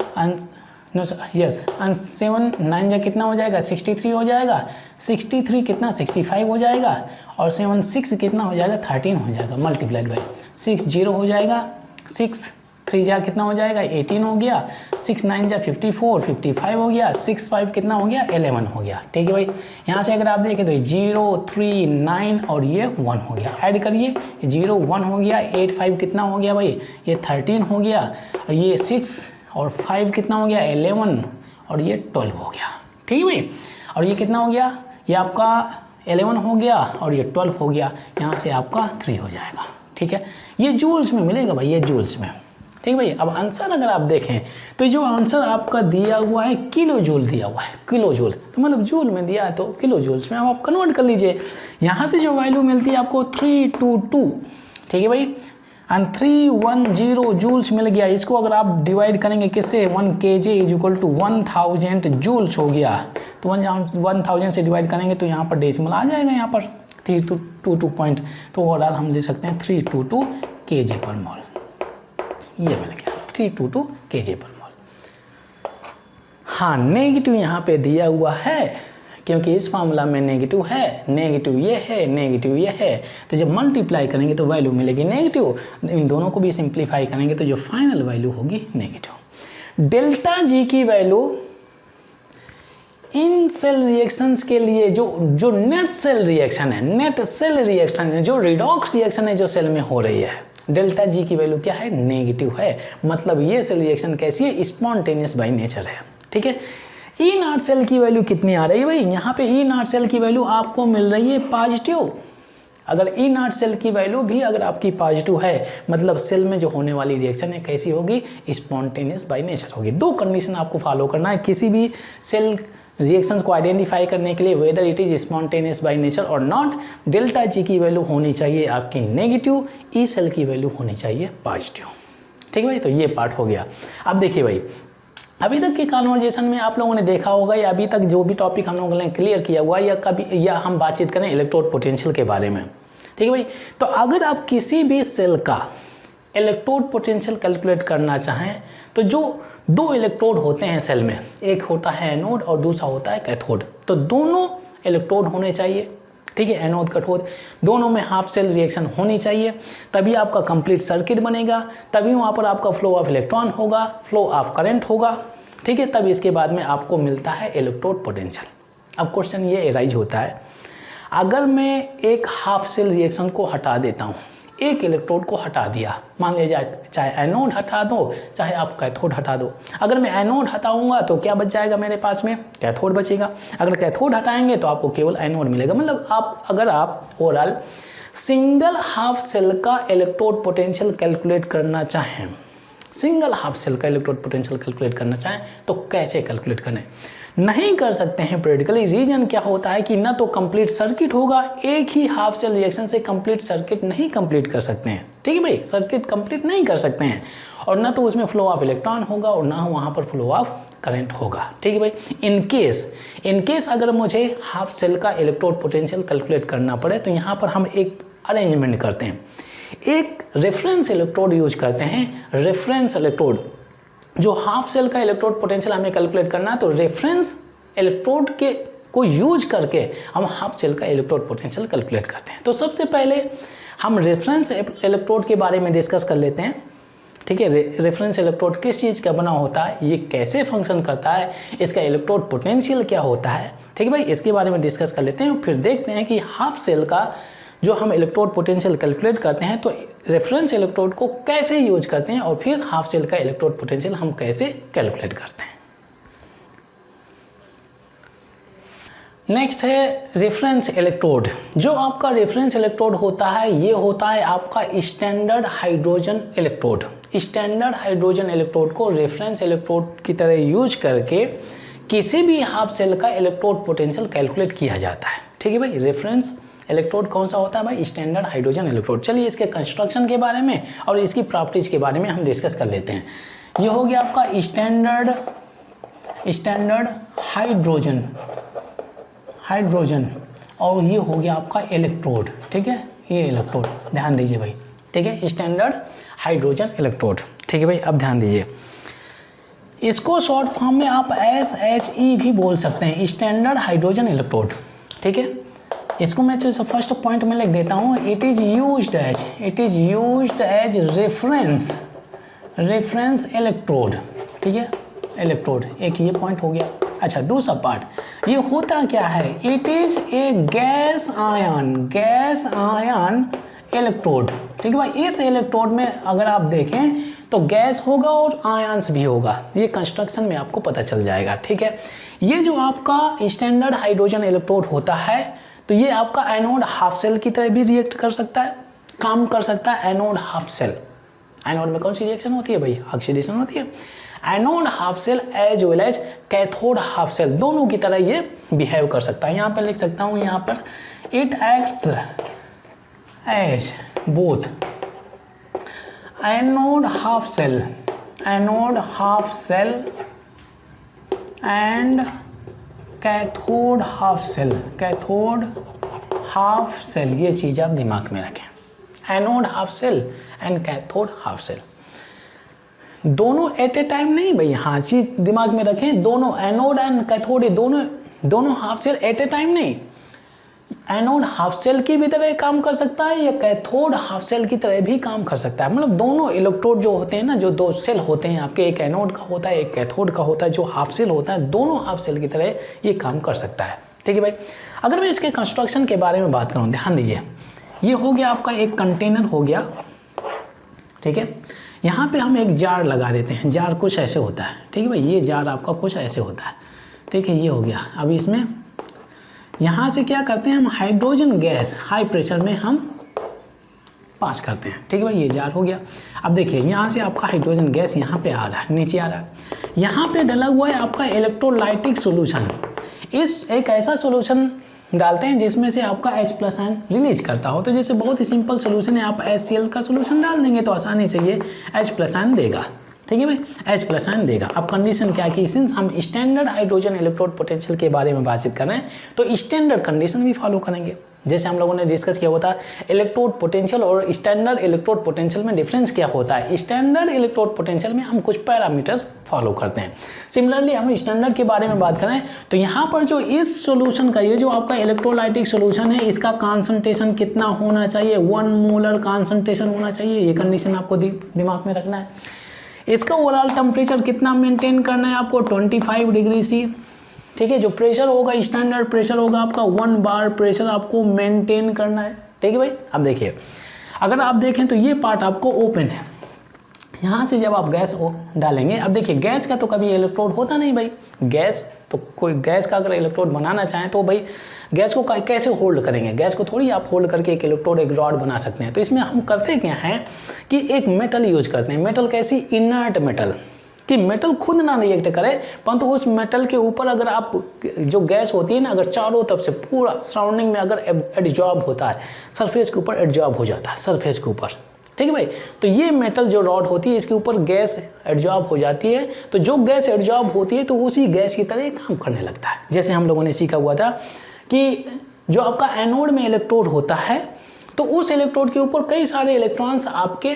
यस 7 9 जा कितना हो जाएगा 63 हो जाएगा, 63 कितना 65 हो जाएगा, और 7 6 कितना हो जाएगा 13 हो जाएगा, मल्टीप्लाइड बाई 6 0 हो जाएगा, 6 3 जा कितना हो जाएगा 18 हो गया, 6 9 जा 54 55 हो गया, 6 5 कितना हो गया 11 हो गया। ठीक है भाई, यहाँ से अगर आप देखें तो 0 3 9 और ये 1 हो गया, ऐड करिए 0 1 हो गया, 8 5 कितना हो गया भाई ये 13 हो गया, ये 6 और 5 कितना हो गया 11 और ये 12 हो गया। ठीक है भाई, और ये कितना हो गया, ये आपका 11 हो गया और ये 12 हो गया, यहाँ से आपका 3 हो जाएगा। ठीक है, ये जूल्स में मिलेगा भाई, ये जूल्स में। ठीक है भाई, अब आंसर अगर आप देखें तो जो आंसर आपका दिया हुआ है किलो जूल दिया हुआ है, किलो जूल, तो मतलब जूल में दिया है तो किलो जूल्स में आप कन्वर्ट कर लीजिए। यहाँ से जो वैल्यू मिलती है आपको 322, ठीक है भाई, एंड 310 जूल्स मिल गया। इसको अगर आप डिवाइड करेंगे किससे, 1 kg is equal to 1000 joules हो गया, तो 1000 से डिवाइड करेंगे तो यहाँ पर डेसिमल आ जाएगा, यहाँ पर 322 पॉइंट, तो ओवरऑल हम ले सकते हैं 322 kg पर मोल, ये मिल गया 322 kg पर मोल। हाँ, नेगेटिव यहाँ पे दिया हुआ है क्योंकि इस फार्मूला में नेगेटिव है, नेगेटिव ये है, नेगेटिव ये है, तो जब मल्टीप्लाई करेंगे तो वैल्यू मिलेगी नेगेटिव, इन दोनों को भी सिंप्लीफाई करेंगे तो जो फाइनल वैल्यू होगी नेगेटिव। डेल्टा जी की वैल्यू इन सेल रिएक्शंस के लिए जो नेट सेल रिएक्शन है, नेट सेल रिएक्शन है, जो रिडॉक्स रिएक्शन है जो सेल में हो रही है, डेल्टा जी की वैल्यू क्या है, नेगेटिव है। मतलब ये सेल रिएक्शन कैसी है, स्पॉन्टेनियस बाय नेचर है। ठीक है, ई नॉट सेल की वैल्यू कितनी आ रही है भाई, यहाँ पे ई नॉट सेल की वैल्यू आपको मिल रही है पॉजिटिव। अगर ई नॉट सेल की वैल्यू भी अगर आपकी पॉजिटिव है, मतलब सेल में जो होने वाली रिएक्शन है कैसी होगी, स्पॉन्टेनियस बाय नेचर होगी। 2 कंडीशन आपको फॉलो करना है किसी भी सेल रिएक्शंस को आइडेंटिफाई करने के लिए, whether it is spontaneous by nature और नॉट। डेल्टा जी की वैल्यू होनी चाहिए आपकी नेगेटिव, ई सेल की वैल्यू होनी चाहिए पॉजिटिव। ठीक है भाई, तो ये पार्ट हो गया। अब देखिए भाई, अभी तक के कन्वर्जेशन में आप लोगों ने देखा होगा, या अभी तक जो भी टॉपिक हम लोगों ने क्लियर किया हुआ है, या हम बातचीत करें इलेक्ट्रोड पोटेंशियल के बारे में। ठीक है भाई, तो अगर आप किसी भी सेल का इलेक्ट्रोड पोटेंशियल कैलकुलेट करना चाहें तो जो दो इलेक्ट्रोड होते हैं सेल में, एक होता है एनोड और दूसरा होता है कैथोड, तो दोनों इलेक्ट्रोड होने चाहिए, ठीक है, एनोड कैथोड दोनों में हाफ सेल रिएक्शन होनी चाहिए, तभी आपका कंप्लीट सर्किट बनेगा, तभी वहाँ पर आपका फ्लो ऑफ इलेक्ट्रॉन होगा, फ्लो ऑफ करंट होगा, ठीक है, तब इसके बाद में आपको मिलता है इलेक्ट्रोड पोटेंशियल। अब क्वेश्चन ये एराइज होता है, अगर मैं एक हाफ सेल रिएक्शन को हटा देता हूँ, एक इलेक्ट्रोड को हटा दिया, मान लीजिए चाहे एनोड हटा दो चाहे आप कैथोड हटा दो, अगर मैं एनोड हटाऊंगा तो क्या बच जाएगा मेरे पास में, कैथोड बचेगा, अगर कैथोड हटाएंगे तो आपको केवल एनोड मिलेगा। मतलब अगर आप ओवरऑल सिंगल हाफ सेल का इलेक्ट्रोड पोटेंशियल कैलकुलेट करना चाहें, सिंगल हाफ सेल का इलेक्ट्रोड पोटेंशियल कैलकुलेट करना चाहें तो कैसे कैलकुलेट करें, नहीं कर सकते हैं प्रैक्टिकली। रीजन क्या होता है कि ना तो कंप्लीट सर्किट होगा, एक ही हाफ सेल रिएक्शन से कंप्लीट सर्किट नहीं कंप्लीट कर सकते हैं, ठीक है भाई, सर्किट कंप्लीट नहीं कर सकते हैं, और ना तो उसमें फ्लो ऑफ इलेक्ट्रॉन होगा और ना वहाँ पर फ्लो ऑफ करंट होगा, ठीक है भाई। इन केस अगर मुझे हाफ सेल का इलेक्ट्रोड पोटेंशियल कैलकुलेट करना पड़े तो यहाँ पर हम एक अरेंजमेंट करते हैं, एक रेफरेंस इलेक्ट्रोड यूज करते हैं। रेफरेंस इलेक्ट्रोड, जो हाफ सेल का इलेक्ट्रोड पोटेंशियल हमें कैलकुलेट करना है तो रेफरेंस इलेक्ट्रोड के को यूज करके हम हाफ सेल का इलेक्ट्रोड पोटेंशियल कैलकुलेट करते हैं। तो सबसे पहले हम रेफरेंस इलेक्ट्रोड के बारे में डिस्कस कर लेते हैं, ठीक है। रेफरेंस इलेक्ट्रोड किस चीज़ का बना होता है, ये कैसे फंक्शन करता है, इसका इलेक्ट्रोड पोटेंशियल क्या होता है, ठीक है भाई, इसके बारे में डिस्कस कर लेते हैं। फिर देखते हैं कि हाफ सेल का जो हम इलेक्ट्रोड पोटेंशियल कैलकुलेट करते हैं तो रेफरेंस इलेक्ट्रोड को कैसे यूज करते हैं, और फिर हाफ सेल का इलेक्ट्रोड पोटेंशियल हम कैसे कैलकुलेट करते हैं। नेक्स्ट है रेफरेंस इलेक्ट्रोड। जो आपका रेफरेंस इलेक्ट्रोड होता है ये होता है आपका standard hydrogen electrode. Standard hydrogen electrode को रेफरेंस इलेक्ट्रोड की तरह यूज करके किसी भी हाफ सेल का इलेक्ट्रोड पोटेंशियल कैलकुलेट किया जाता है, ठीक है भाई। रेफरेंस इलेक्ट्रोड कौन सा होता है भाई, स्टैंडर्ड हाइड्रोजन इलेक्ट्रोड। चलिए इसके कंस्ट्रक्शन के बारे में और इसकी प्रॉपर्टीज के बारे में हम डिस्कस कर लेते हैं। ये हो गया आपका स्टैंडर्ड हाइड्रोजन और ये हो गया आपका इलेक्ट्रोड, ठीक है, ये इलेक्ट्रोड ध्यान दीजिए भाई, ठीक है, स्टैंडर्ड हाइड्रोजन इलेक्ट्रोड, ठीक है भाई। अब ध्यान दीजिए, इसको शॉर्ट फॉर्म में आप SHE भी बोल सकते हैं, स्टैंडर्ड हाइड्रोजन इलेक्ट्रोड, ठीक है। इसको मैं तो फर्स्ट पॉइंट में लिख देता हूँ, it is used as reference electrode, ठीक है, इलेक्ट्रोड, एक ये पॉइंट हो गया। अच्छा, दूसरा पार्ट, ये होता क्या है, it is a gas ion electrode, ठीक है भाई। इस इलेक्ट्रोड में अगर आप देखें तो गैस होगा और आयंस भी होगा, ये कंस्ट्रक्शन में आपको पता चल जाएगा, ठीक है। ये जो आपका स्टैंडर्ड हाइड्रोजन इलेक्ट्रोड होता है तो ये आपका एनोड हाफ सेल की तरह भी रिएक्ट कर सकता है, काम कर सकता है। एनोड हाफ सेल, एनोड में कौन सी रिएक्शन होती है भाई, ऑक्सीडेशन होती है। Anode half cell as well as cathode half cell दोनों की तरह ये बिहेव कर सकता है। यहाँ पर लिख सकता हूँ, यहाँ पर it acts as both anode half cell and cathode half cell, ये चीज़ आप दिमाग में रखें। Anode half cell and cathode half cell दोनों एट ए टाइम नहीं भाई, हाँ चीज़ दिमाग में रखें, दोनों एनोड एंड कैथोड दोनों half cell at a time नहीं, एनोड हाफ सेल की भी तरह काम कर सकता है या कैथोड हाफ सेल की तरह भी काम कर सकता है। मतलब दोनों इलेक्ट्रोड जो होते हैं ना, जो दो सेल होते हैं आपके, एक एनोड का होता है एक कैथोड का होता है, जो हाफ सेल होता है दोनों हाफ सेल की तरह ये काम कर सकता है, ठीक है भाई। अगर मैं इसके कंस्ट्रक्शन के बारे में बात करूँ, ध्यान दीजिए, ये हो गया आपका एक कंटेनर हो गया, ठीक है। यहाँ पे हम एक जार लगा देते हैं, जार कुछ ऐसे होता है, ठीक है भाई, ये जार आपका कुछ ऐसे होता है, ठीक है, ये हो गया। अब इसमें यहाँ से क्या करते हैं हम, हाइड्रोजन गैस हाई प्रेशर में हम पास करते हैं, ठीक है भाई, ये जार हो गया। अब देखिए यहाँ से आपका हाइड्रोजन गैस यहाँ पे आ रहा है, नीचे आ रहा है, यहाँ पे डला हुआ है आपका इलेक्ट्रोलाइटिक सॉल्यूशन। इस एक ऐसा सॉल्यूशन डालते हैं जिसमें से आपका H+ आयन रिलीज करता हो। तो जैसे बहुत ही सिंपल सॉल्यूशन है, आप HCl का सॉल्यूशन डाल देंगे तो आसानी से ये H+ आयन देगा, ठीक ठीक है भाई, H प्लस आयन देगा। अब कंडीशन क्या है कि सिंस हम स्टैंडर्ड हाइड्रोजन इलेक्ट्रोड पोटेंशियल के बारे में बातचीत कर रहे हैं तो स्टैंडर्ड कंडीशन भी फॉलो करेंगे। जैसे हम लोगों ने डिस्कस किया होता है इलेक्ट्रोड पोटेंशियल और स्टैंडर्ड इलेक्ट्रोड पोटेंशियल में डिफरेंस क्या होता है। स्टैंडर्ड इलेक्ट्रोड पोटेंशियल में हम कुछ पैरामीटर्स फॉलो करते हैं। सिमिलरली हम स्टैंडर्ड के बारे में बात करें तो यहाँ पर जो इस सॉल्यूशन का ये जो आपका इलेक्ट्रोलाइटिक सॉल्यूशन है इसका कॉन्सेंट्रेशन कितना होना चाहिए, 1 मोलर कॉन्सेंट्रेशन होना चाहिए, ये कंडीशन आपको दिमाग में रखना है। इसका ओवरऑल टेम्परेचर कितना मेंटेन करना है आपको, 25 डिग्री सी। ठीक है, जो प्रेशर होगा स्टैंडर्ड प्रेशर होगा आपका 1 बार प्रेशर आपको मेंटेन करना है। ठीक है भाई, अब देखिए अगर आप देखें तो ये पार्ट आपको ओपन है, यहाँ से जब आप गैस डालेंगे, अब देखिए गैस का तो कभी इलेक्ट्रोड होता नहीं भाई, गैस तो कोई गैस का अगर इलेक्ट्रोड बनाना चाहें तो भाई गैस को कैसे होल्ड करेंगे, गैस को थोड़ी आप होल्ड करके एक इलेक्ट्रोड एक रॉड बना सकते हैं। तो इसमें हम करते क्या हैं कि एक मेटल यूज करते हैं। मेटल कैसी, इनर्ट मेटल, कि मेटल खुद ना रिएक्ट करे परंतु उस मेटल के ऊपर अगर आप जो गैस होती है ना अगर चारों तरफ से पूरा सराउंडिंग में अगर एडजॉर्ब होता है, सरफेस के ऊपर एडजॉर्ब हो जाता है सरफेस के ऊपर। ठीक है भाई, तो ये मेटल जो रॉड होती है इसके ऊपर गैस एडजॉर्ब हो जाती है, तो जो गैस एडजॉर्ब होती है तो उसी गैस की तरह काम करने लगता है। जैसे हम लोगों ने सीखा हुआ था कि जो आपका एनोड में इलेक्ट्रोड होता है तो उस इलेक्ट्रोड के ऊपर कई सारे इलेक्ट्रॉन्स आपके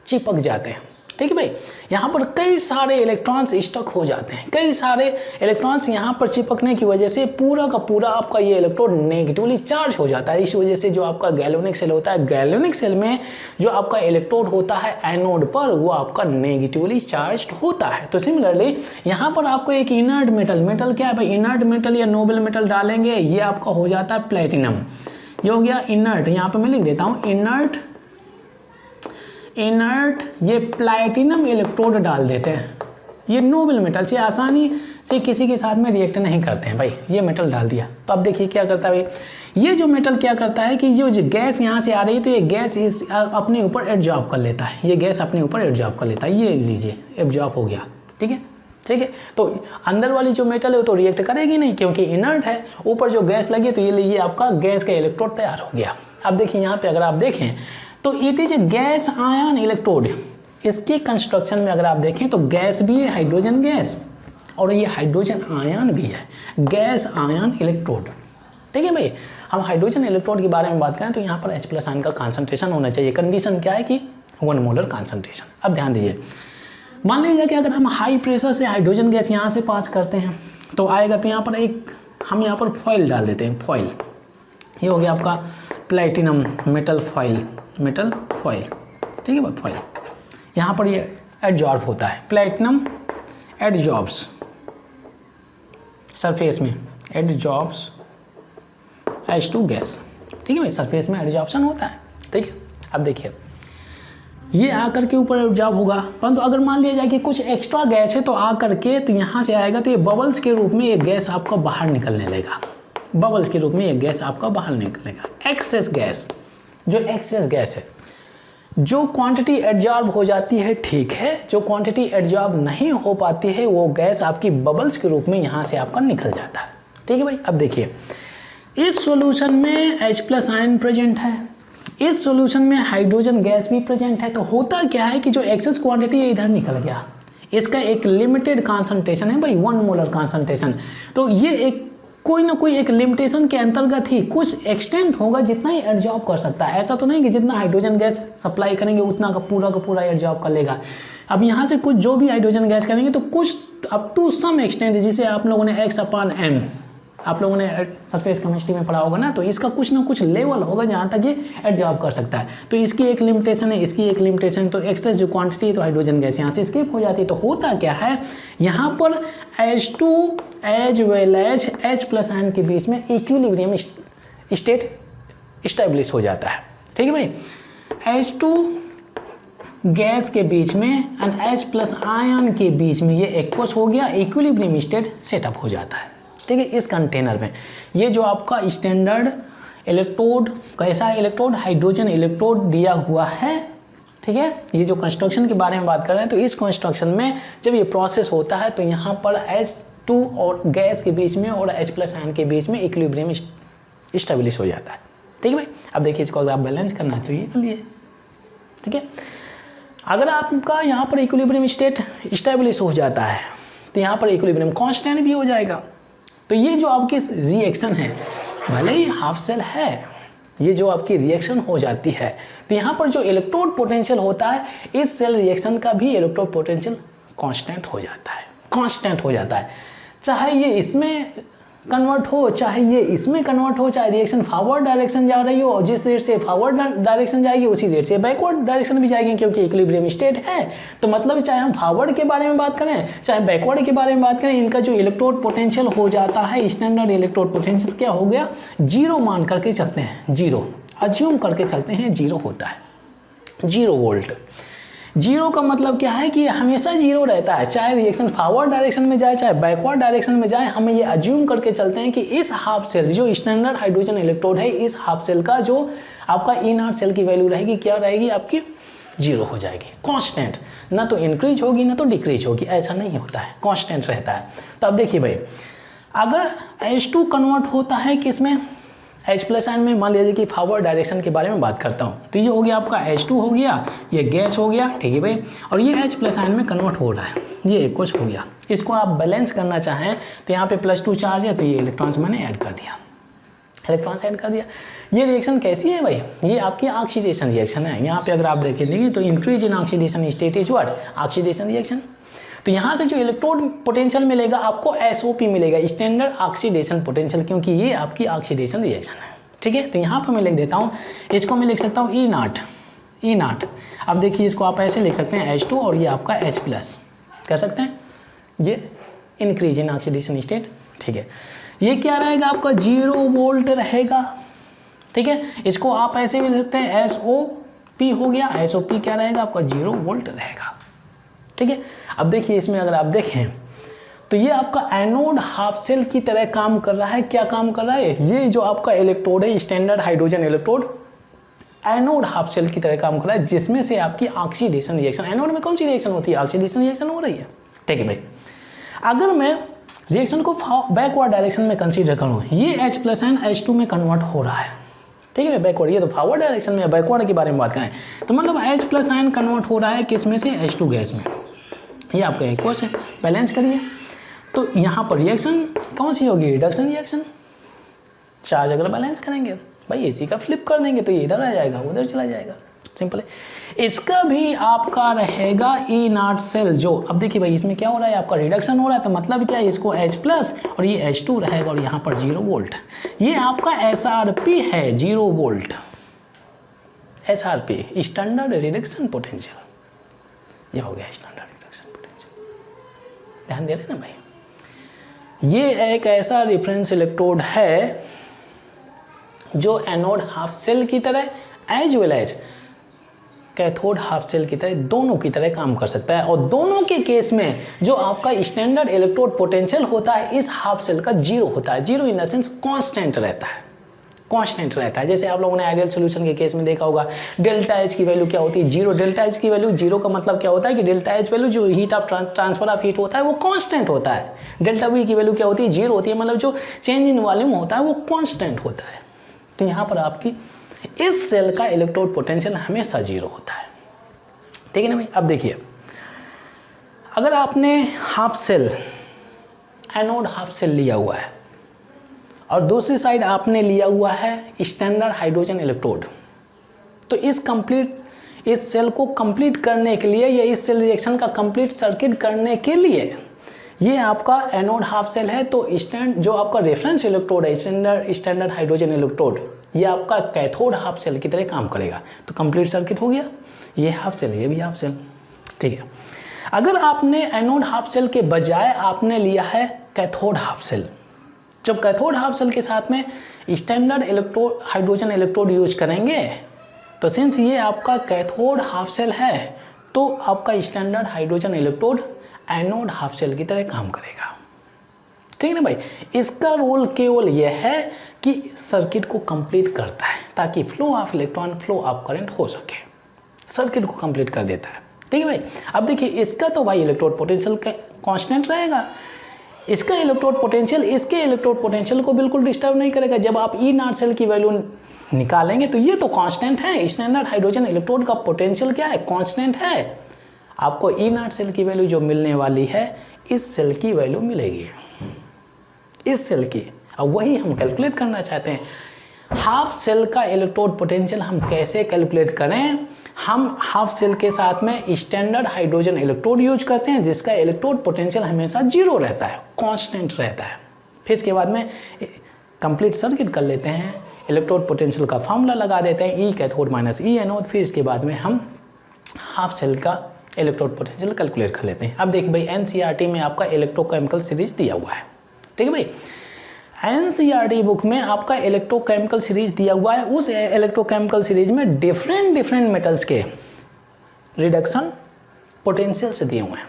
चिपक जाते हैं। ठीक है भाई, यहाँ पर कई सारे इलेक्ट्रॉन्स स्टक हो जाते हैं, कई सारे इलेक्ट्रॉन्स यहाँ पर चिपकने की वजह से पूरा का पूरा आपका ये इलेक्ट्रोड नेगेटिवली चार्ज हो जाता है। इस वजह से जो आपका गैल्वेनिक सेल होता है, गैल्वेनिक सेल में जो आपका इलेक्ट्रोड होता है एनोड पर वो आपका नेगेटिवली चार्ज होता है। तो सिमिलरली यहाँ पर आपको एक इनर्ट मेटल क्या है भाई, इनर्ट मेटल या नोबल मेटल डालेंगे, ये आपका हो जाता है प्लेटिनम। ये हो गया इनर्ट, यहाँ पर मैं लिख देता हूँ इनर्ट ये प्लैटिनम इलेक्ट्रोड डाल देते हैं। ये नोबल मेटल से आसानी से किसी के साथ में रिएक्ट नहीं करते हैं भाई, ये मेटल डाल दिया। तो अब देखिए क्या करता है भाई, ये जो मेटल क्या करता है कि जो गैस यहाँ से आ रही है तो ये गैस इस अपने ऊपर एब्जॉर्ब कर लेता है, ये गैस अपने ऊपर एब्जॉर्ब कर लेता है। ये लीजिए एब्जॉर्ब हो गया। ठीक है, ठीक है, तो अंदर वाली जो मेटल है वो तो रिएक्ट करेगी नहीं क्योंकि इनर्ट है, ऊपर जो गैस लगी तो ये लीजिए आपका गैस का इलेक्ट्रोड तैयार हो गया। अब देखिए यहाँ पे अगर आप देखें तो it is a gas ion electrode. इसके कंस्ट्रक्शन में अगर आप देखें तो गैस भी है, हाइड्रोजन गैस, और ये हाइड्रोजन आयन भी है, गैस आयन इलेक्ट्रोड। ठीक है भाई, हम हाइड्रोजन इलेक्ट्रोड के बारे में बात करें तो यहाँ पर H प्लस आयन का कॉन्सेंट्रेशन होना चाहिए। कंडीशन क्या है कि 1 मोलर कॉन्सेंट्रेशन। अब ध्यान दीजिए, मान लीजिए कि अगर हम हाई प्रेशर से हाइड्रोजन गैस यहाँ से पास करते हैं तो आएगा, तो यहाँ पर हम यहाँ पर फॉइल डाल देते हैं, फॉइल। ये हो गया आपका प्लैटिनम मेटल फॉइल, ठीक है भाई, फॉइल। यहाँ पर ये एडजॉर्ब होता है, प्लैटिनम एडजॉर्ब्स सरफेस में, एडजॉर्ब्स H2 गैस। ठीक है भाई, सरफेस में एडजॉर्प्शन होता है। ठीक है, अब देखिए ये आकर के ऊपर एब्जॉर्ब होगा, परंतु अगर मान लिया जाए कि कुछ एक्स्ट्रा गैस है तो आकर के तो यहाँ से आएगा तो ये बबल्स के रूप में ये गैस आपका बाहर निकलने लगेगा, बबल्स के रूप में ये गैस आपका बाहर निकलेगा। एक्सेस गैस, जो एक्सेस गैस है, जो क्वांटिटी एब्जॉर्ब हो जाती है ठीक है, जो क्वांटिटी एब्जॉर्ब नहीं हो पाती है वो गैस आपकी बबल्स के रूप में यहाँ से आपका निकल जाता है। ठीक है भाई, अब देखिए इस सॉल्यूशन में H प्लस आयन प्रेजेंट है, इस सॉल्यूशन में हाइड्रोजन गैस भी प्रेजेंट है। तो होता क्या है कि जो एक्सेस क्वांटिटी है इधर निकल गया, इसका एक लिमिटेड कॉन्सेंट्रेशन है भाई, 1 मोलर कॉन्सेंट्रेशन। तो ये एक कोई ना कोई एक लिमिटेशन के अंतर्गत ही कुछ एक्सटेंट होगा जितना ही एब्जॉर्ब कर सकता है। ऐसा तो नहीं कि जितना हाइड्रोजन गैस सप्लाई करेंगे उतना का पूरा एब्जॉर्ब कर लेगा। अब यहाँ से कुछ जो भी हाइड्रोजन गैस करेंगे तो कुछ अप टू सम एक्सटेंट, जिसे आप लोगों ने X/m आप लोगों ने सरफेस केमिस्ट्री में पढ़ा होगा ना, तो इसका कुछ ना कुछ लेवल होगा जहाँ तक ये एब्जॉर्ब कर सकता है। तो इसकी एक लिमिटेशन है, इसकी एक लिमिटेशन, तो एक्सेस जो क्वांटिटी है तो हाइड्रोजन गैस यहाँ से स्किप हो जाती है। तो होता क्या है, यहाँ पर H2 as well as H plus ion के बीच में इक्विलिब्रियम स्टेट इस्टेब्लिश हो जाता है। ठीक है भाई, H2 गैस के बीच में एंड H प्लस आयन के बीच में ये एक्वस हो गया, इक्विलिब्रियम स्टेट सेटअप हो जाता है। ठीक है, इस कंटेनर में ये जो आपका स्टैंडर्ड इलेक्ट्रोड, कैसा इलेक्ट्रोड, हाइड्रोजन इलेक्ट्रोड दिया हुआ है। ठीक है, ये जो कंस्ट्रक्शन के बारे में बात कर रहे हैं, तो इस कंस्ट्रक्शन में जब ये प्रोसेस होता है तो यहाँ पर H2 और गैस के बीच में और H प्लस आयन के बीच में इक्विलिब्रियम स्टेब्लिश हो जाता है। ठीक है भाई, अब देखिए इसको अगर आप बैलेंस करना चाहिए कर लिए। ठीक है, अगर आपका यहाँ पर इक्विलिब्रियम स्टेट स्टेब्लिश हो जाता है तो यहाँ पर इक्विलिब्रियम कांस्टेंट भी हो जाएगा। तो ये जो आपकी रिएक्शन है, भले ही हाफ सेल है, ये जो आपकी रिएक्शन हो जाती है तो यहाँ पर जो इलेक्ट्रोड पोटेंशियल होता है इस सेल रिएक्शन का भी इलेक्ट्रोड पोटेंशियल कांस्टेंट हो जाता है, कांस्टेंट हो जाता है। चाहे ये इसमें कन्वर्ट हो, चाहे ये इसमें कन्वर्ट हो, चाहे रिएक्शन फॉरवर्ड डायरेक्शन जा रही हो और जिस रेट से फॉरवर्ड डायरेक्शन जाएगी उसी रेट से बैकवर्ड डायरेक्शन भी जाएगी, क्योंकि इक्विलिब्रियम स्टेट है। तो मतलब चाहे हम फॉरवर्ड के बारे में बात करें चाहे बैकवर्ड के बारे में बात करें, इनका जो इलेक्ट्रोड पोटेंशियल हो जाता है, स्टैंडर्ड इलेक्ट्रोड पोटेंशियल क्या हो गया, जीरो मान करके चलते हैं, जीरो अज्यूम करके चलते हैं, जीरो होता है, 0 वोल्ट। जीरो का मतलब क्या है कि हमेशा जीरो रहता है, चाहे रिएक्शन फॉरवर्ड डायरेक्शन में जाए चाहे बैकवर्ड डायरेक्शन में जाए। हमें ये अज्यूम करके चलते हैं कि इस हाफ सेल जो स्टैंडर्ड हाइड्रोजन इलेक्ट्रोड है, इस हाफ सेल का जो आपका E0 सेल की वैल्यू रहेगी क्या रहेगी आपकी, जीरो हो जाएगी, कांस्टेंट, ना तो इंक्रीज होगी ना तो डिक्रीज होगी, ऐसा नहीं होता है, कांस्टेंट रहता है। तो अब देखिए भाई, अगर H2 कन्वर्ट होता है किसमें, H प्लस आयन में, मान लीजिए कि फॉरवर्ड डायरेक्शन के बारे में बात करता हूँ, तो ये हो गया आपका H2 हो गया, ये गैस हो गया, ठीक है भाई, और ये H प्लस आयन में कन्वर्ट हो रहा है, ये एक्वस हो गया। इसको आप बैलेंस करना चाहें तो यहाँ पे +2 चार्ज है तो ये इलेक्ट्रॉन्स मैंने ऐड कर दिया, इलेक्ट्रॉन्स ऐड कर दिया। ये रिएक्शन कैसी है भाई, ये आपकी ऑक्सीडेशन रिएक्शन है। यहाँ पे अगर आप देखेंगे तो increase in oxidation state is what, oxidation reaction. तो यहाँ से जो इलेक्ट्रोड पोटेंशियल मिलेगा आपको SOP मिलेगा, स्टैंडर्ड ऑक्सीडेशन पोटेंशियल, क्योंकि ये आपकी ऑक्सीडेशन रिएक्शन है, ठीक है। तो यहाँ पर मैं लिख देता हूँ, इसको मैं लिख सकता हूँ E0। अब देखिए इसको आप ऐसे लिख सकते हैं H2 और ये आपका H प्लस कर सकते हैं, ये इंक्रीज इन ऑक्सीडेशन स्टेट, ठीक है। ये क्या रहेगा आपका 0 वोल्ट रहेगा, ठीक है। इसको आप ऐसे भी लिख सकते हैं SOP हो गया, SOP क्या रहेगा आपका 0 वोल्ट रहेगा, ठीक है। अब देखिए इसमें अगर आप देखें तो ये आपका एनोड हाफ सेल की तरह काम कर रहा है। क्या काम कर रहा है, ये जो आपका इलेक्ट्रोड है standard hydrogen electrode anode half cell की तरह काम कर रहा है, जिसमें से आपकी ऑक्सीडेशन रिएक्शन, एनोड में कौन सी रिएक्शन होती है, ऑक्सीडेशन रिएक्शन हो रही है, ठीक है भाई। अगर मैं रिएक्शन को बैकवर्ड डायरेक्शन में कंसीडर करूँ, ये H प्लस आयन H2 में कन्वर्ट हो रहा है, ठीक है, बैकवर्ड, ये तो फॉरवर्ड डायरेक्शन में, बैकवर्ड के बारे में बात करें तो मतलब H प्लस आयन कन्वर्ट हो रहा है किस में से, H2 गैस में। ये आपका एक्वस है, बैलेंस करिए। तो यहाँ पर रिएक्शन कौन सी होगी, रिडक्शन रिएक्शन। चार्ज अगर बैलेंस करेंगे भाई इसी का फ्लिप कर देंगे तो ये इधर आ जाएगा, उधर चला जाएगा, सिंपल है। इसका भी आपका रहेगा E0 सेल, जो अब देखिए भाई इसमें क्या हो रहा है, आपका रिडक्शन हो रहा है, तो मतलब क्या है, इसको H प्लस और ये H2 रहेगा और यहाँ पर 0 वोल्ट। ये आपका SRP है, 0 volt SRP, standard reduction potential, ये हो गया स्टैंडर्ड रिडक्शन पोटेंशियल। ध्यान दे रहे हैं ना भाई, ये एक ऐसा रेफरेंस इलेक्ट्रोड है जो एनोड हाफ सेल की तरह as well as cathode half cell की तरह, दोनों की तरह काम कर सकता है। और दोनों के केस में जो आपका स्टैंडर्ड इलेक्ट्रोड पोटेंशियल होता है इस हाफ सेल का 0 होता है, 0 इन द सेंस कांस्टेंट रहता है, कांस्टेंट रहता है। जैसे आप लोगों ने आइडियल सॉल्यूशन के केस में देखा होगा, डेल्टा H की वैल्यू क्या होती है, 0। डेल्टा H की वैल्यू 0 का मतलब क्या होता है कि डेल्टा H वैल्यू जो heat of transfer of heat होता है वो कांस्टेंट होता है। डेल्टा V की वैल्यू क्या होती है, 0 होती है, मतलब जो चेंज इन वॉल्यूम होता है वो कांस्टेंट होता है। तो यहाँ पर आपकी इस सेल का इलेक्ट्रोड पोटेंशियल हमेशा 0 होता है, ठीक है ना भाई। अब देखिए, अगर आपने half cell, anode half cell लिया हुआ है और दूसरी साइड आपने लिया हुआ है स्टैंडर्ड हाइड्रोजन इलेक्ट्रोड, तो इस सेल को कंप्लीट करने के लिए या इस सेल रिएक्शन का कंप्लीट सर्किट करने के लिए ये आपका एनोड हाफ सेल है, तो जो आपका रेफरेंस इलेक्ट्रोड है स्टैंडर्ड हाइड्रोजन इलेक्ट्रोड, ये आपका कैथोड हाफ सेल की तरह काम करेगा। तो कंप्लीट सर्किट हो गया, ये हाफ सेल, ये भी हाफ सेल, ठीक है। अगर आपने एनोड हाफ सेल के बजाय आपने लिया है कैथोड हाफ सेल, जब कैथोड हाफ सेल के साथ में स्टैंडर्ड हाइड्रोजन इलेक्ट्रोड यूज करेंगे, तो सिंस ये आपका कैथोड हाफ सेल है तो आपका standard hydrogen electrode anode half cell की तरह काम करेगा, ठीक है ना भाई। इसका रोल केवल यह है कि सर्किट को कंप्लीट करता है ताकि flow of electron, flow of current हो सके, सर्किट को कंप्लीट कर देता है, ठीक है भाई। अब देखिए इसका तो भाई इलेक्ट्रोड पोटेंशियल कांस्टेंट रहेगा, इसका इलेक्ट्रोड पोटेंशियल इसके इलेक्ट्रोड पोटेंशियल को बिल्कुल डिस्टर्ब नहीं करेगा। जब आप E0 सेल की वैल्यू निकालेंगे तो ये तो कांस्टेंट है, स्टैंडर्ड हाइड्रोजन इलेक्ट्रोड का पोटेंशियल क्या है, कांस्टेंट है। आपको E0 सेल की वैल्यू जो मिलने वाली है इस सेल की वैल्यू मिलेगी, इस सेल की। अब वही हम कैलकुलेट करना चाहते हैं। हाफ सेल का इलेक्ट्रोड पोटेंशियल हम कैसे कैलकुलेट करें, हम हाफ सेल के साथ में स्टैंडर्ड हाइड्रोजन इलेक्ट्रोड यूज करते हैं जिसका इलेक्ट्रोड पोटेंशियल हमेशा 0 रहता है, कांस्टेंट रहता है। फिर इसके बाद में कंप्लीट सर्किट कर लेते हैं, इलेक्ट्रोड पोटेंशियल का फॉर्मूला लगा देते हैं, ई कैथोड माइनस ई एनोड। फिर इसके बाद में हम हाफ सेल का इलेक्ट्रोड पोटेंशियल कैलकुलेट कर लेते हैं। अब देखिए भाई NCERT में आपका इलेक्ट्रोकेमिकल सीरीज दिया हुआ है, ठीक है भाई। NCERT बुक में आपका इलेक्ट्रोकेमिकल सीरीज दिया हुआ है। उस इलेक्ट्रोकेमिकल सीरीज में डिफरेंट मेटल्स के रिडक्शन पोटेंशियल से दिए हुए हैं।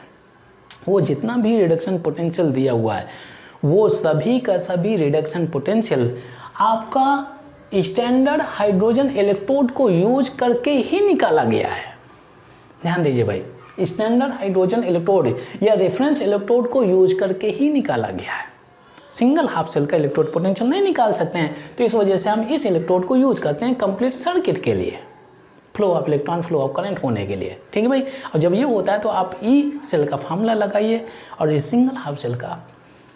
वो जितना भी रिडक्शन पोटेंशियल दिया हुआ है वो सभी का सभी रिडक्शन पोटेंशियल आपका स्टैंडर्ड हाइड्रोजन इलेक्ट्रोड को यूज करके ही निकाला गया है। ध्यान दीजिए भाई, स्टैंडर्ड हाइड्रोजन इलेक्ट्रोड या रेफरेंस इलेक्ट्रोड को यूज करके ही निकाला गया है। सिंगल हाफ सेल का इलेक्ट्रोड पोटेंशियल नहीं निकाल सकते हैं, तो इस वजह से हम इस इलेक्ट्रोड को यूज करते हैं कंप्लीट सर्किट के लिए, flow of electron, flow of current होने के लिए, ठीक है भाई। और जब ये होता है तो आप ई सेल का फार्मूला लगाइए और ये सिंगल हाफ सेल का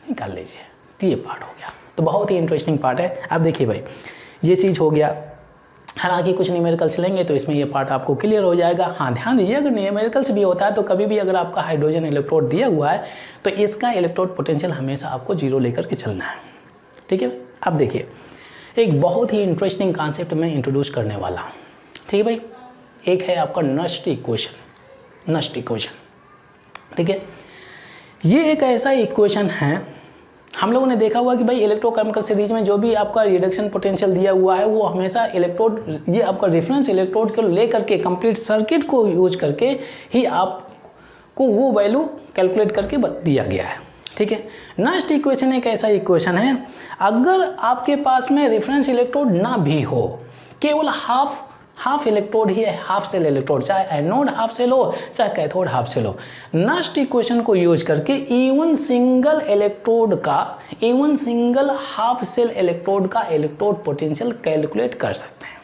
निकाल लीजिए, तो ये पार्ट हो गया। तो बहुत ही इंटरेस्टिंग पार्ट है। अब देखिए भाई, ये चीज़ हो गया। हालांकि कुछ न्यूमेरिकल्स लेंगे तो इसमें ये पार्ट आपको क्लियर हो जाएगा। हाँ, ध्यान दीजिए, अगर न्यूमेरिकल्स भी होता है तो कभी भी अगर आपका हाइड्रोजन इलेक्ट्रोड दिया हुआ है तो इसका इलेक्ट्रोड पोटेंशियल हमेशा आपको 0 लेकर के चलना है, ठीक है। अब देखिए, एक बहुत ही इंटरेस्टिंग कॉन्सेप्ट मैं इंट्रोड्यूस करने वाला हूँ, ठीक है भाई। एक है आपका नस्ट इक्वेशन, नस्ट इक्वेशन, ठीक है। ये एक ऐसा इक्वेशन है, हम लोगों ने देखा हुआ कि भाई इलेक्ट्रोकेमिकल सीरीज में जो भी आपका रिडक्शन पोटेंशियल दिया हुआ है वो हमेशा इलेक्ट्रोड, ये आपका रेफरेंस इलेक्ट्रोड को लेकर के कंप्लीट सर्किट को यूज करके ही आपको वो वैल्यू कैलकुलेट करके दिया गया है, ठीक है। नस्ट इक्वेशन एक ऐसा इक्वेशन है, अगर आपके पास में रेफरेंस इलेक्ट्रोड ना भी हो, केवल हाफ इलेक्ट्रोड ही है, हाफ सेल इलेक्ट्रोड, चाहे एनोड हाफ सेल हो चाहे कैथोड हाफ सेल हो, नस्ट इक्वेशन को यूज करके इवन सिंगल इलेक्ट्रोड का, even single half cell electrode का इलेक्ट्रोड पोटेंशियल कैलकुलेट कर सकते हैं।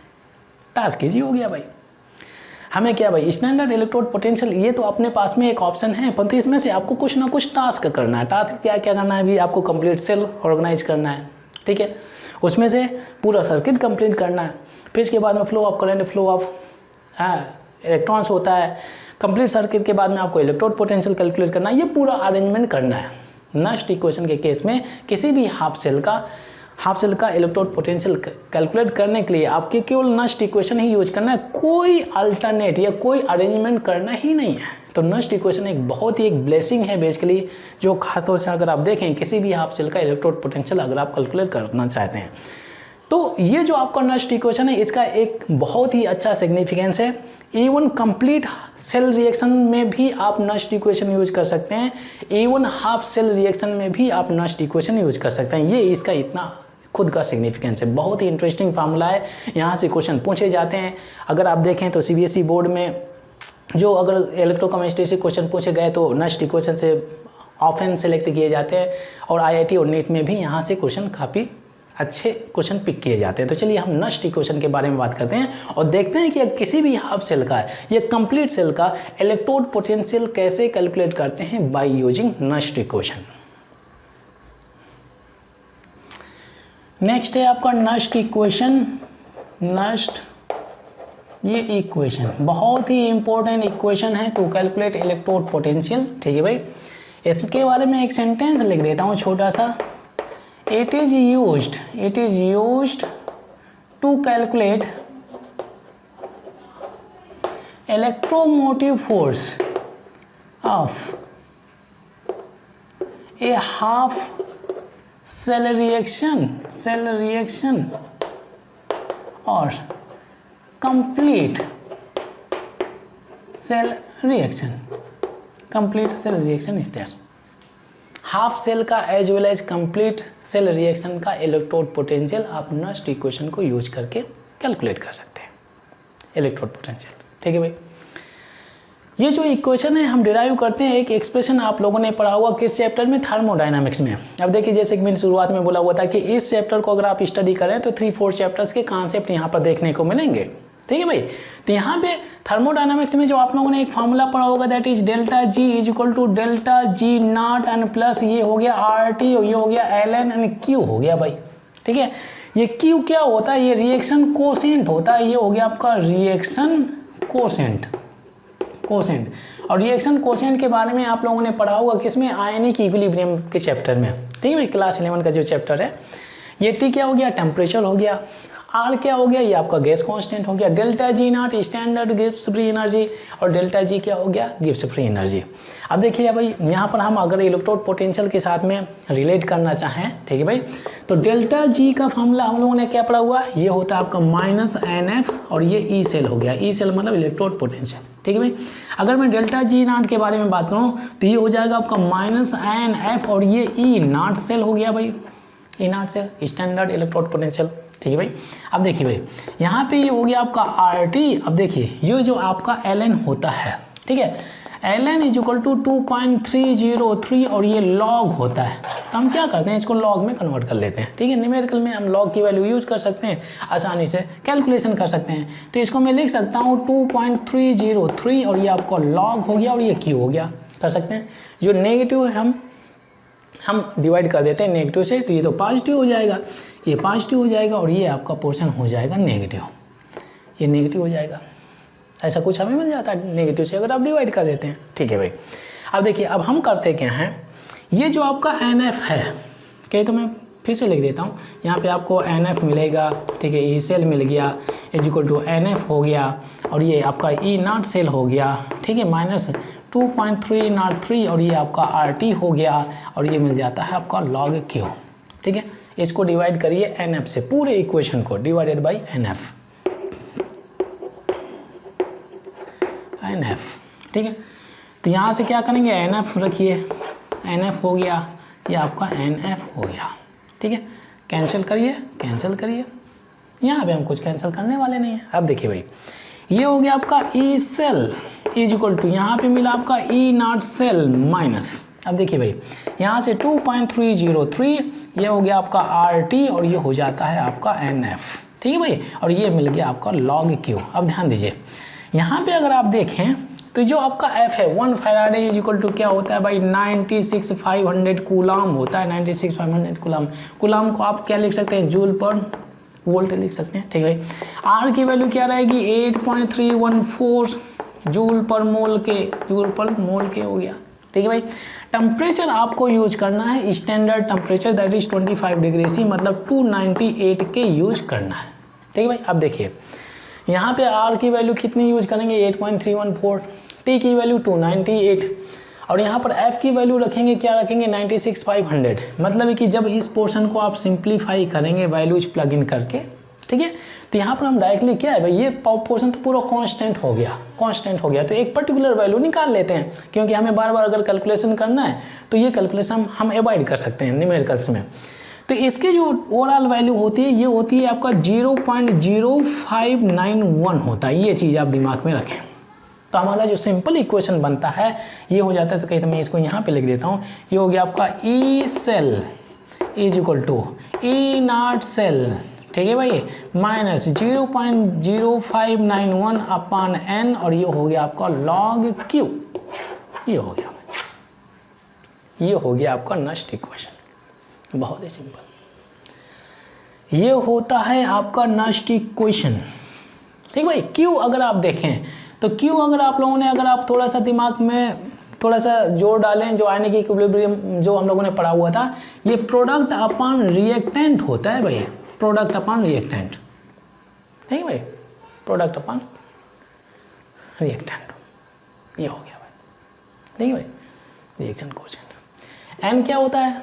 टास्क इजी हो गया भाई। हमें क्या भाई, स्टैंडर्ड इलेक्ट्रोड पोटेंशियल, ये तो अपने पास में एक ऑप्शन है, परंतु इसमें से आपको कुछ ना कुछ टास्क करना है। टास्क क्या क्या करना है भी, आपको कंप्लीट सेल ऑर्गेनाइज करना है, ठीक है। उसमें से पूरा सर्किट कंप्लीट करना है। फिर इसके बाद में flow of current, flow of electrons होता है। कंप्लीट सर्किट के बाद में आपको इलेक्ट्रोड पोटेंशियल कैलकुलेट करना है, ये पूरा अरेंजमेंट करना है। नस्ट इक्वेशन के केस में किसी भी हाफ सेल का इलेक्ट्रोड पोटेंशियल कैलकुलेट करने के लिए आपके केवल नस्ट इक्वेशन ही यूज करना है, कोई अल्टरनेट या कोई अरेंजमेंट करना ही नहीं है। तो नस्ट इक्वेशन एक बहुत ही एक ब्लेसिंग है बेसिकली, जो खासतौर से अगर आप देखें किसी भी हाफ सेल का इलेक्ट्रोड पोटेंशियल अगर आप कैलकुलेट करना चाहते हैं तो ये जो आपका नस्ट इक्वेशन है इसका एक बहुत ही अच्छा सिग्निफिकेंस है। इवन कंप्लीट सेल रिएक्शन में भी आप नस्ट इक्वेशन यूज कर सकते हैं, इवन हाफ सेल रिएक्शन में भी आप नस्ट इक्वेशन यूज कर सकते हैं। ये इसका इतना खुद का सिग्निफिकेंस है। बहुत ही इंटरेस्टिंग फार्मूला है, यहाँ से क्वेश्चन पूछे जाते हैं। अगर आप देखें तो CBSE बोर्ड में जो अगर इलेक्ट्रोकेमिस्ट्री से क्वेश्चन पूछे गए तो नस्ट इक्वेशन से ऑफन सेलेक्ट किए जाते हैं, और IIT और नीट में भी यहाँ से क्वेश्चन काफ़ी अच्छे क्वेश्चन पिक किए जाते हैं। तो चलिए हम नस्ट इक्वेशन के बारे में बात करते हैं और देखते हैं कि किसी भी हाफ सेल का या कंप्लीट सेल का इलेक्ट्रोड पोटेंशियल कैसे कैलकुलेट करते हैं by using Nernst equation. Next है आपका नस्ट इक्वेशन। नस्ट ये इक्वेशन बहुत ही इंपॉर्टेंट इक्वेशन है टू कैलकुलेट इलेक्ट्रोड पोटेंशियल, ठीक है भाई। इसके बारे में एक सेंटेंस लिख देता हूँ छोटा सा। It is used to calculate electromotive force of a half cell reaction or complete cell reaction. Complete cell reaction is there. Half cell का as well as complete cell reaction का इलेक्ट्रोड पोटेंशियल आप नस्ट इक्वेशन को यूज करके कैलकुलेट कर सकते हैं, इलेक्ट्रोड पोटेंशियल, ठीक है भाई। ये जो इक्वेशन है हम डिराइव करते हैं एक एक्सप्रेशन आप लोगों ने पढ़ा हुआ किस चैप्टर में, थर्मोडायनामिक्स में। अब देखिए जैसे कि मैंने शुरुआत में बोला हुआ था कि इस चैप्टर को अगर आप स्टडी करें तो 3-4 चैप्टर्स के कॉन्सेप्ट यहाँ पर देखने को मिलेंगे, ठीक है भाई। तो यहाँ पे थर्मोडायनामिक्स में जो आप लोगों ने एक फार्मूला पढ़ा होगा that is delta G is equal to delta G not and plus ये हो गया आर टी और ये हो गया एल एन एंड क्यू हो गया भाई, ठीक है। ये क्यू क्या होता है, ये रिएक्शन कोसेंट होता है, ये हो गया आपका रिएक्शन कोसेंट। और रिएक्शन कोसेंट के बारे में आप लोगों ने पढ़ा होगा किसमें, आयनिक इक्विलिब्रियम के चैप्टर में, ठीक है भाई, क्लास 11 का जो चैप्टर है। ये टी क्या हो गया, टेम्परेचर हो गया, आर क्या हो गया, ये आपका गैस कांस्टेंट हो गया, डेल्टा जी नॉट स्टैंडर्ड गिव्स फ्री एनर्जी और डेल्टा जी क्या हो गया, गिव्स फ्री एनर्जी। अब देखिए भाई यहाँ पर हम अगर इलेक्ट्रोड पोटेंशियल के साथ में रिलेट करना चाहें, ठीक है भाई, तो डेल्टा जी का फॉर्मूला हम लोगों ने क्या पढ़ा हुआ, ये होता है आपका माइनस एन एफ और ये ई सेल हो गया, ई सेल मतलब इलेक्ट्रोड पोटेंशियल, ठीक है भाई। अगर मैं डेल्टा जी नॉट के बारे में बात करूँ तो ये हो जाएगा आपका माइनस एन एफ और ये ई नॉट सेल हो गया भाई, E not cell standard electrode potential, ठीक है भाई। अब देखिए भाई यहाँ पे ये हो गया आपका आर टी। अब देखिए ये जो आपका एल एन होता है, ठीक है, L N is equal to 2.303 और ये लॉग होता है, तो हम क्या करते हैं इसको लॉग में कन्वर्ट कर लेते हैं, ठीक है। न्यूमेरिकल में हम लॉग की वैल्यू यूज कर सकते हैं, आसानी से कैलकुलेशन कर सकते हैं। तो इसको मैं लिख सकता हूँ 2.303 और ये आपका लॉग हो गया और ये क्यू हो गया, कर सकते हैं। जो नेगेटिव है हम डिवाइड कर देते हैं नेगेटिव से, तो ये तो पॉजिटिव हो जाएगा, ये पॉजिटिव हो जाएगा और ये आपका पोर्शन हो जाएगा नेगेटिव, ये नेगेटिव हो जाएगा। ऐसा कुछ हमें मिल जाता है नेगेटिव से अगर आप डिवाइड कर देते हैं, ठीक है भाई। अब देखिए अब हम करते क्या हैं, ये जो आपका एन एफ है, कहीं तो मैं फिर से लिख देता हूँ, यहाँ पे आपको एन एफ मिलेगा, ठीक है, ई सेल मिल गया is equal to N F हो गया और ये आपका ई नॉट सेल हो गया, ठीक है, माइनस 2.303 और ये आपका आर टी हो गया और ये मिल जाता है आपका लॉग क्यू, ठीक है। इसको डिवाइड करिए एन एफ से, पूरे इक्वेशन को डिवाइडेड बाई एन एफ, ठीक है। तो यहाँ से क्या करेंगे, एन एफ रखिए, एन एफ हो गया, ये आपका एन एफ हो गया, ठीक है। कैंसिल करिए, यहाँ पे हम कुछ कैंसिल करने वाले नहीं है। अब देखिए भाई ये हो गया आपका E cell is equal to, यहाँ पे मिला आपका ई नॉट सेल माइनस, अब देखिए भाई यहाँ से 2.303 ये हो गया आपका आर टी और ये हो जाता है आपका एन एफ, ठीक है भाई, और ये मिल गया आपका लॉग क्यू। अब ध्यान दीजिए यहाँ पे अगर आप देखें तो जो आपका एफ है 1 फैराडे इज इक्वल टू क्या होता है भाई 96,500 कूलाम होता है, 96,500 कूलाम। कूलाम को आप क्या लिख सकते हैं, जूल पर वोल्ट लिख सकते हैं, ठीक है भाई। आर की वैल्यू क्या रहेगी 8.314 जूल पर मोल के हो गया, ठीक है भाई। टेम्परेचर आपको यूज करना है standard temperature that is 25 degree C, मतलब 298 के यूज करना है, ठीक है भाई। अब देखिए यहाँ पे आर की वैल्यू कितनी यूज करेंगे 8.314, टी की वैल्यू 298 और यहाँ पर एफ की वैल्यू रखेंगे, क्या रखेंगे 96,500, मतलब है कि जब इस पोर्शन को आप सिंप्लीफाई करेंगे वैल्यूज प्लग इन करके, ठीक है, तो यहाँ पर हम डायरेक्टली क्या है भाई ये पोर्शन तो पूरा कांस्टेंट हो गया, तो एक पर्टिकुलर वैल्यू निकाल लेते हैं, क्योंकि हमें बार बार अगर कैलकुलेशन करना है तो ये कैलकुलेशन हम अवॉइड कर सकते हैं न्यूमेरिकल्स में। तो इसके जो ओवरऑल वैल्यू होती है ये होती है आपका 0.0591 होता है, ये चीज़ आप दिमाग में रखें। तो हमारा जो सिंपल इक्वेशन बनता है ये हो जाता है, तो कहीं तो मैं इसको यहाँ पे लिख देता हूँ, ये हो गया आपका E cell is equal to E not cell, ठीक है भाई, माइनस 0.0591 अपॉन एन और ये हो गया आपका लॉग क्यू, ये हो गया आपका नेक्स्ट इक्वेशन। बहुत ही सिंपल, ये होता है आपका नेक्स्ट इक्वेशन, ठीक भाई। क्यू अगर आप देखें तो क्यू अगर आप लोगों ने अगर आप थोड़ा सा दिमाग में थोड़ा सा जोर डालें, जो आयनिक इक्विलिब्रियम जो हम लोगों ने पढ़ा हुआ था, ये प्रोडक्ट अपॉन रिएक्टेंट होता है भाई, प्रोडक्ट अपॉन रिएक्टेंट, ठीक है भाई, प्रोडक्ट अपॉन रिएक्टेंट, ये हो गया भाई, ठीक है भाई, रिएक्शन कोएफिशिएंट। एन क्या होता है,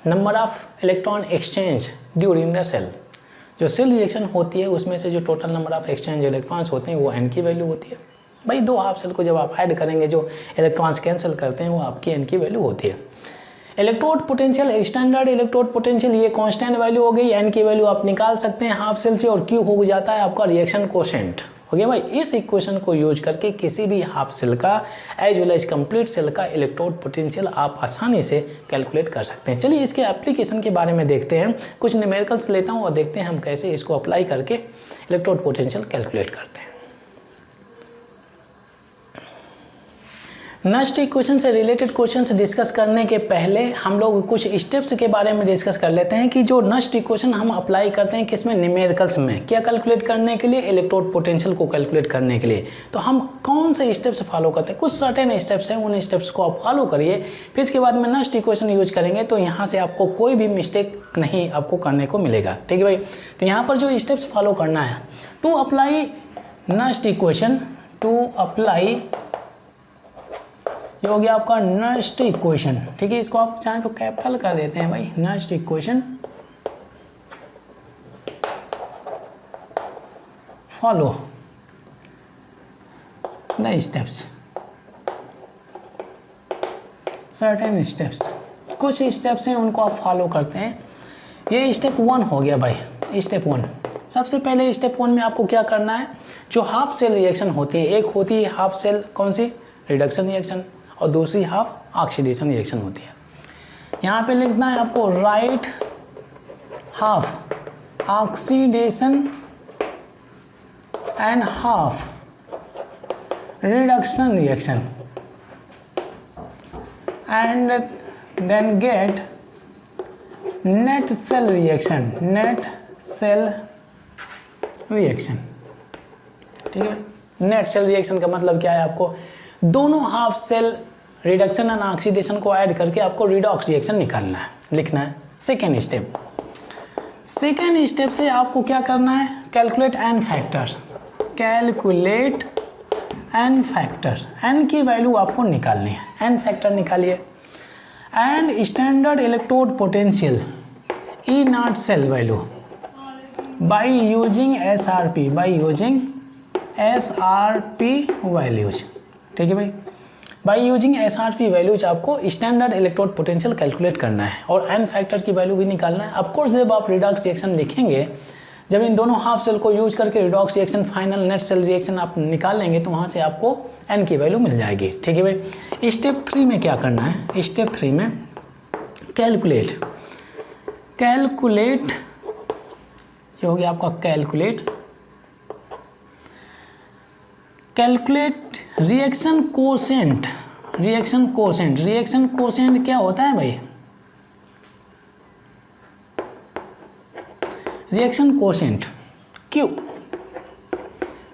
number of electron exchange during the cell, जो सेल रिएक्शन होती है उसमें से जो total number of exchange electrons होते हैं वो एन की वैल्यू होती है भाई। दो हाफ सेल को जब आप ऐड करेंगे जो इलेक्ट्रॉन्स कैंसिल करते हैं वो आपकी एन की वैल्यू होती है। Electrode potential, standard electrode potential, ये कांस्टेंट वैल्यू हो गई, एन की वैल्यू आप निकाल सकते हैं हाफ सेल से, और क्यू हो जाता है आपका रिएक्शन कोएफिशिएंट, हो गया भाई। इस इक्वेशन को यूज करके किसी भी हाफ सेल का as well as complete cell का इलेक्ट्रोड पोटेंशियल आप आसानी से कैलकुलेट कर सकते हैं। चलिए इसके एप्लीकेशन के बारे में देखते हैं, कुछ न्यूमेरिकल्स लेता हूँ और देखते हैं हम कैसे इसको अप्लाई करके इलेक्ट्रोड पोटेंशियल कैलकुलेट करते हैं। नेक्स्ट इक्वेशन से रिलेटेड क्वेश्चंस डिस्कस करने के पहले हम लोग कुछ स्टेप्स के बारे में डिस्कस कर लेते हैं कि जो नेक्स्ट इक्वेशन हम अप्लाई करते हैं किसमें, न्यूमेरिकल्स में, क्या कैलकुलेट करने के लिए, इलेक्ट्रोड पोटेंशियल को कैलकुलेट करने के लिए। तो हम कौन से स्टेप्स फॉलो करते हैं, कुछ सर्टेन स्टेप्स हैं, उन स्टेप्स को आप फॉलो करिए, फिर इसके बाद में नेक्स्ट इक्वेशन यूज करेंगे तो यहाँ से आपको कोई भी मिस्टेक नहीं आपको करने को मिलेगा। ठीक है भाई। तो यहाँ पर जो स्टेप्स फॉलो करना है to apply next equation, to apply ये हो गया आपका नेक्स्ट इक्वेशन। ठीक है, इसको आप चाहें तो कैपिटल कर देते हैं भाई, next equation follow the steps, certain steps, कुछ स्टेप्स हैं उनको आप फॉलो करते हैं। ये स्टेप 1 हो गया भाई। स्टेप 1, सबसे पहले स्टेप 1 में आपको क्या करना है, जो हाफ सेल रिएक्शन होती है, एक होती है हाफ सेल कौन सी, रिडक्शन रिएक्शन, और दूसरी हाफ ऑक्सीडेशन रिएक्शन होती है। यहाँ पे लिखना है आपको write half oxidation and half reduction reaction and then get net cell reaction, net cell reaction. ठीक है, नेट सेल रिएक्शन का मतलब क्या है, आपको दोनों half cell reduction and oxidation को ऐड करके आपको रिडॉक्स रिएक्शन निकालना है, लिखना है। सेकेंड स्टेप, सेकेंड स्टेप से आपको क्या करना है, calculate N factors, calculate N factors, N की वैल्यू आपको निकालनी है, एन फैक्टर निकालिए। And standard electrode potential E not cell value by using SRP, by using SRP values. ठीक है भाई, बाई यूजिंग SRP वैल्यूज आपको स्टैंडर्ड इलेक्ट्रोड पोटेंशियल कैलकुलेट करना है और एन फैक्टर की वैल्यू भी निकालना है। ऑफकोर्स जब आप रिडॉक्स रिएक्शन लिखेंगे, जब इन दोनों हाफ सेल को यूज करके redox reaction, final net cell reaction आप निकालेंगे तो वहाँ से आपको एन की वैल्यू मिल जाएगी। ठीक है भाई। स्टेप 3 में क्या करना है, स्टेप 3 में कैलकुलेट, कैलकुलेट ये हो गया आपका calculate, calculate reaction quotient, reaction quotient, reaction quotient क्या होता है भाई, reaction quotient Q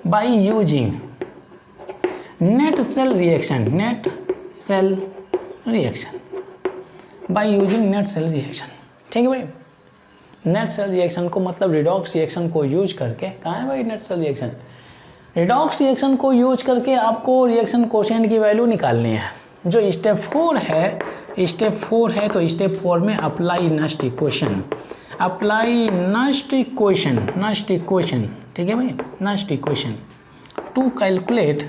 by using net cell reaction, net cell reaction by using net cell reaction. ठीक है भाई, नेट सेल रिएक्शन को मतलब रिडॉक्स रिएक्शन को यूज करके, कहाँ है भाई net cell reaction, redox reaction को यूज करके आपको रिएक्शन कोशेंट की वैल्यू निकालनी है। जो स्टेप 4 है, स्टेप 4 है, तो स्टेप 4 में apply next equation, apply next equation, next equation. ठीक है भाई, next equation to calculate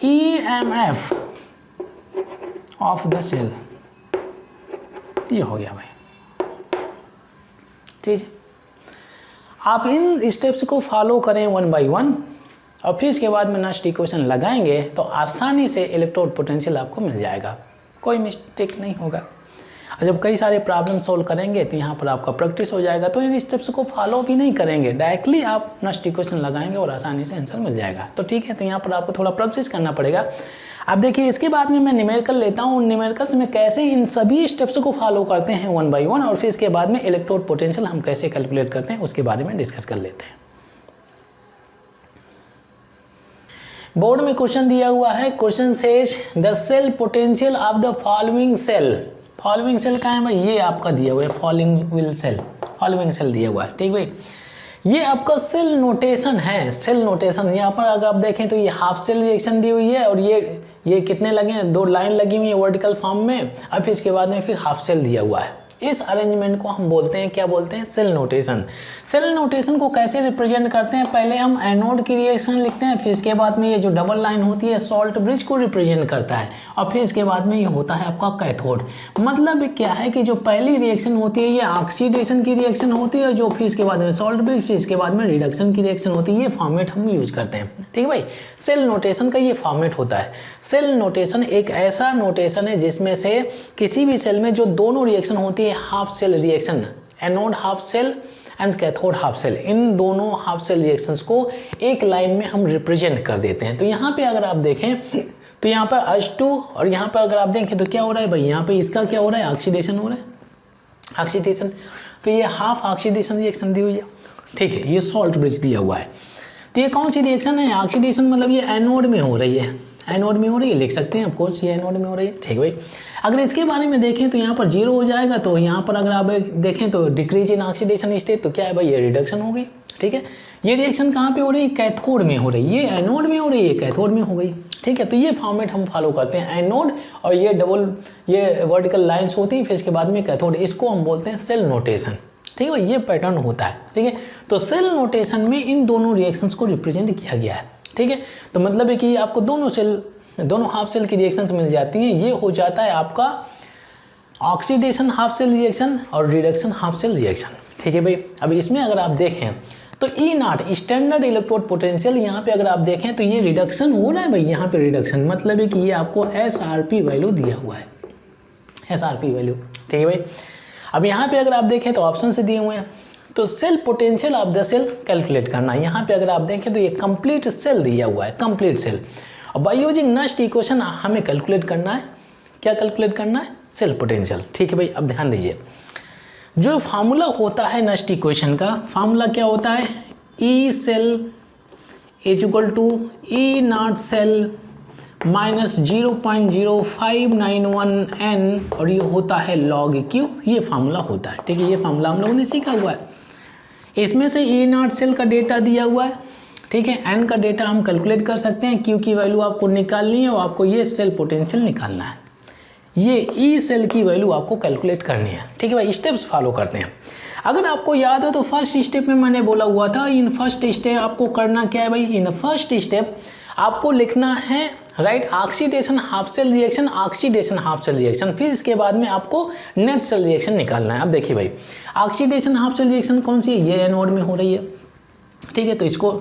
EMF of the cell. ये हो गया भाई। ठीक है, आप इन स्टेप्स को फॉलो करें 1 बाई 1 और फिर इसके बाद में नेक्स्ट इक्वेशन लगाएंगे तो आसानी से इलेक्ट्रोड पोटेंशियल आपको मिल जाएगा, कोई मिस्टेक नहीं होगा। और जब कई सारे प्रॉब्लम सोल्व करेंगे तो यहाँ पर आपका प्रैक्टिस हो जाएगा, तो इन स्टेप्स को फॉलो भी नहीं करेंगे, डायरेक्टली आप नेक्स्ट इक्वेशन लगाएंगे और आसानी से आंसर मिल जाएगा। तो ठीक है, तो यहाँ पर आपको थोड़ा प्रैक्टिस करना पड़ेगा। अब देखिए इसके बाद में मैं न्यूमेरिकल लेता हूँ, न्यूमेरिकल्स में कैसे इन सभी स्टेप्स को फॉलो करते हैं 1 बाई 1 और फिर इसके बाद में इलेक्ट्रोड पोटेंशियल हम कैसे कैलकुलेट करते हैं उसके बारे में डिस्कस कर लेते हैं। बोर्ड में क्वेश्चन दिया हुआ है, question says the cell potential of the following cell, following cell कहाँ है भाई, ये आपका दिया हुआ है, फॉलोइंग सेल, फॉलोइंग सेल दिया हुआ है। ठीक भाई, ये आपका सेल नोटेशन है, सेल नोटेशन। यहाँ पर अगर आप देखें तो ये हाफ सेल रिएक्शन दी हुई है और ये कितने लगे हैं, 2 लाइन लगी हुई है वर्टिकल फॉर्म में, अब फिर इसके बाद में फिर हाफ सेल दिया हुआ है। इस अरेंजमेंट को हम बोलते हैं, क्या बोलते हैं, सेल नोटेशन। सेल नोटेशन को कैसे रिप्रेजेंट करते हैं, पहले हम एनोड की रिएक्शन लिखते हैं, फिर इसके बाद में ये जो डबल लाइन होती है सॉल्ट ब्रिज को रिप्रेजेंट करता है, और फिर इसके बाद में ये होता है आपका कैथोड। मतलब क्या है कि जो पहली रिएक्शन होती है ये ऑक्सीडेशन की रिएक्शन होती है, जो फिर इसके बाद में सॉल्ट ब्रिज, फिर इसके बाद में रिडक्शन की रिएक्शन होती है। ये फॉर्मेट हम यूज करते हैं, ठीक है भाई। सेल नोटेशन का ये फॉर्मेट होता है। सेल नोटेशन एक ऐसा नोटेशन है जिसमें से किसी भी सेल में जो दोनों रिएक्शन होती है, half cell reaction, anode half cell and cathode half cell, इन दोनों हाफ सेल रिएक्शंस को एक लाइन में हम रिप्रेजेंट कर देते हैं। तो यहाँ पे अगर आप देखें तो यहाँ पर H2 और यहाँ पर अगर आप देखें तो क्या हो रहा है भाई, यहाँ पे इसका क्या हो रहा है, ऑक्सीडेशन हो रहा है, ऑक्सीडेशन। तो ये हाफ ऑक्सीडेशन रिएक्शन दी हुई है, ठीक है। ये सॉल्ट ब्रिज दिया हुआ है। तो ये कौन सी रिएक्शन है, ऑक्सीडेशन, मतलब ये एनोड में हो रही है, एनोड में हो रही है, लिख सकते हैं ऑफकोर्स ये एनोड में हो रही है, ठीक है भाई। अगर इसके बारे में देखें तो यहाँ पर 0 हो जाएगा, तो यहाँ पर अगर आप देखें तो डिक्रीज इन ऑक्सीडेशन स्टेट, तो क्या है भाई, ये रिडक्शन हो गई, ठीक है। ये रिएक्शन कहाँ पे हो रही है, कैथोड में हो रही है, ये एनोड में हो रही है, कैथोड में हो गई, ठीक है। तो ये फॉर्मेट हम फॉलो करते हैं, एनोड और ये डबल ये वर्टिकल लाइन्स होती हैं, फिर इसके बाद में कैथोड, इसको हम बोलते हैं सेल नोटेशन, ठीक है भाई। ये पैटर्न होता है, ठीक है। तो सेल नोटेशन में इन दोनों रिएक्शंस को रिप्रेजेंट किया गया है, ठीक है। तो मतलब है कि आपको दोनों हाफ सेल की रिएक्शंस मिल जाती हैं। ये हो जाता है आपका ऑक्सीडेशन हाफ सेल रिएक्शन और रिडक्शन हाफ सेल रिएक्शन, ठीक है भाई। अब इसमें अगर आप देखें तो E0 स्टैंडर्ड इलेक्ट्रोड पोटेंशियल, यहाँ पे अगर आप देखें तो ये रिडक्शन हो रहा है भाई, यहाँ पे रिडक्शन, मतलब है कि ये आपको SRP वैल्यू दिया हुआ है, SRP वैल्यू, ठीक है भाई। अब यहाँ पे अगर आप देखें तो ऑप्शन से दिए हुए हैं, तो cell potential of the cell calculate करना है। यहाँ पे अगर आप देखें तो ये कंप्लीट सेल दिया हुआ है, कंप्लीट सेल, और बाय यूजिंग नस्ट इक्वेशन हमें कैलकुलेट करना है, क्या कैलकुलेट करना है, सेल पोटेंशियल, ठीक है भाई। अब ध्यान दीजिए, जो फार्मूला होता है नस्ट इक्वेशन का, फार्मूला क्या होता है, E cell is equal to E0 cell minus 0.0591 n, और ये होता है log Q, ये फार्मूला होता है, ठीक है। ये फार्मूला हम लोगों ने सीखा हुआ है। इसमें से E0 सेल का डेटा दिया हुआ है, ठीक है। n का डेटा हम कैलकुलेट कर सकते हैं, Q की वैल्यू आपको निकालनी है और आपको ये सेल पोटेंशियल निकालना है, ये E सेल की वैल्यू आपको कैलकुलेट करनी है, ठीक है भाई। स्टेप्स फॉलो करते हैं। अगर आपको याद हो तो फर्स्ट स्टेप में मैंने बोला हुआ था, इन फर्स्ट स्टेप आपको करना क्या है भाई, इन द फर्स्ट स्टेप आपको लिखना है write oxidation half cell reaction, oxidation half cell reaction, फिर इसके बाद में आपको नेट सेल रिएक्शन निकालना है। अब देखिए भाई, ऑक्सीडेशन हाफ सेल रिएक्शन कौन सी है, ये एनोड में हो रही है, ठीक है। तो इसको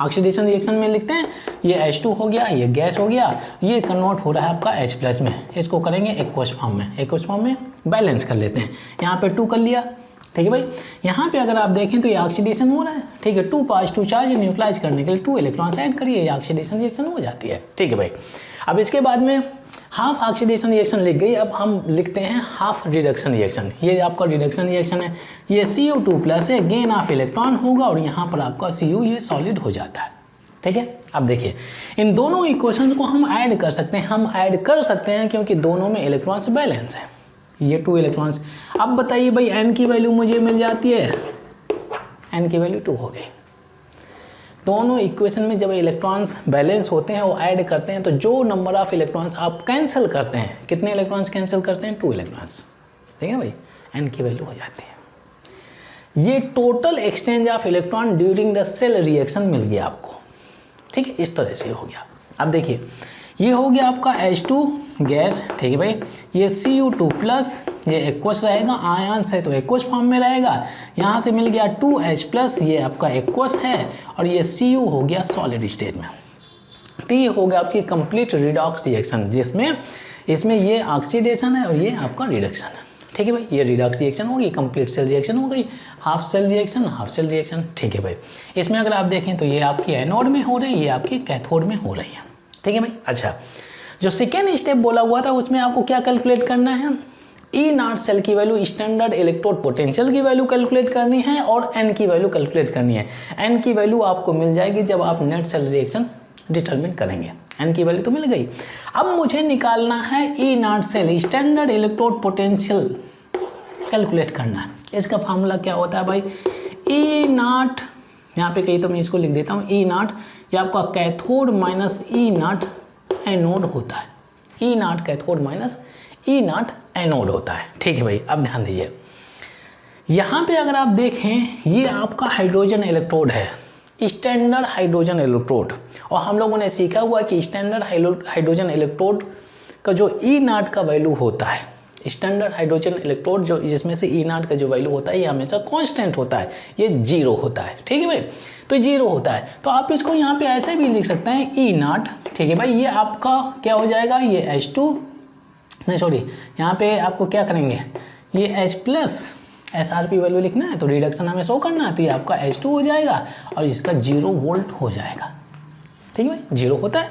ऑक्सीडेशन रिएक्शन में लिखते हैं, ये H2 हो गया, ये गैस हो गया, ये कन्वर्ट हो रहा है आपका H+ में, इसको करेंगे एक्वस फॉर्म में बैलेंस कर लेते हैं। यहाँ पे 2 कर लिया, ठीक है भाई। यहाँ पे अगर आप देखें तो ये ऑक्सीडेशन हो रहा है, ठीक है। 2 पास 2 चार्ज न्यूट्रलाइज करने के लिए 2 इलेक्ट्रॉन्स ऐड करिए, ये ऑक्सीडेशन रिएक्शन हो जाती है, ठीक है भाई। अब इसके बाद में हाफ ऑक्सीडेशन रिएक्शन लिख गई, अब हम लिखते हैं हाफ रिडक्शन रिएक्शन। ये आपका रिडक्शन रिएक्शन है, ये CO2+ है, गेन ऑफ इलेक्ट्रॉन होगा और यहाँ पर आपका Cu ये सॉलिड हो जाता है, ठीक है। अब देखिए, इन दोनों इक्वेशन को हम ऐड कर सकते हैं, क्योंकि दोनों में इलेक्ट्रॉन्स बैलेंस है, ये 2 इलेक्ट्रॉन्स। अब बताइए भाई, n की वैल्यू मुझे मिल जाती है, n की वैल्यू 2 हो गई। दोनों इक्वेशन में जब इलेक्ट्रॉन्स बैलेंस होते हैं वो ऐड करते हैं, तो जो नंबर ऑफ इलेक्ट्रॉन्स आप कैंसिल करते हैं, कितने इलेक्ट्रॉन्स कैंसिल करते हैं, 2 इलेक्ट्रॉन्स, ठीक है भाई। n की वैल्यू हो जाती है। ये total exchange of electron during the cell reaction मिल गया आपको, ठीक है। इस तरह से हो गया। अब देखिए, ये हो गया आपका H2 गैस, ठीक है भाई। ये Cu2+, ये एक्वस रहेगा, आयंस है तो एक्वस फॉर्म में रहेगा। यहाँ से मिल गया 2H+, ये आपका एक्वस है, और ये Cu हो गया सॉलिड स्टेट में। तो ये हो गया आपकी कंप्लीट रिडॉक्स रिएक्शन, जिसमें इसमें ये ऑक्सीडेशन है और ये आपका रिडक्शन है, ठीक है भाई। ये रिडॉक्स रिएक्शन होगी, कंप्लीट सेल रिएक्शन हो गई, हाफ सेल रिएक्शन, ठीक है भाई। इसमें अगर आप देखें तो ये आपकी एनोड में हो रही है, ये आपकी कैथोड में हो रही है, ठीक है भाई। अच्छा, जो सेकेंड स्टेप बोला हुआ था उसमें आपको क्या कैलकुलेट करना है, E0 सेल की वैल्यू, स्टैंडर्ड इलेक्ट्रोड पोटेंशियल की वैल्यू कैलकुलेट करनी है और n की वैल्यू कैलकुलेट करनी है। n की वैल्यू आपको मिल जाएगी जब आप नेट सेल रिएक्शन डिटरमिन करेंगे। n की वैल्यू तो मिल गई। अब मुझे निकालना है E0 cell, standard electrode potential calculate करना है। इसका फार्मूला क्या होता है भाई, E0, यहाँ पे कहीं तो मैं इसको लिख देता हूँ, E0 ये आपका कैथोड माइनस E0 एनोड होता है। E0 cathode minus E0 anode होता है, ठीक है भाई। अब ध्यान दीजिए, यहाँ पे अगर आप देखें ये आपका हाइड्रोजन इलेक्ट्रोड है, स्टैंडर्ड हाइड्रोजन इलेक्ट्रोड, और हम लोगों ने सीखा हुआ कि स्टैंडर्ड हाइड्रोजन इलेक्ट्रोड का जो E0 का वैल्यू होता है, स्टैंडर्ड हाइड्रोजन इलेक्ट्रोड जो जिसमें से E0 का जो वैल्यू होता है ये हमेशा कांस्टेंट होता है, ये 0 होता है। ठीक है भाई, तो 0 होता है, तो आप इसको यहाँ पे ऐसे भी लिख सकते हैं E0। ठीक है भाई, ये आपका क्या हो जाएगा, ये H2 नहीं सॉरी, यहाँ पे आपको क्या करेंगे, ये H प्लस SRP वैल्यू लिखना है, तो रिडक्शन हमें शो करना है, तो ये आपका H2 हो जाएगा और इसका 0 वोल्ट हो जाएगा। ठीक है भाई, 0 होता है,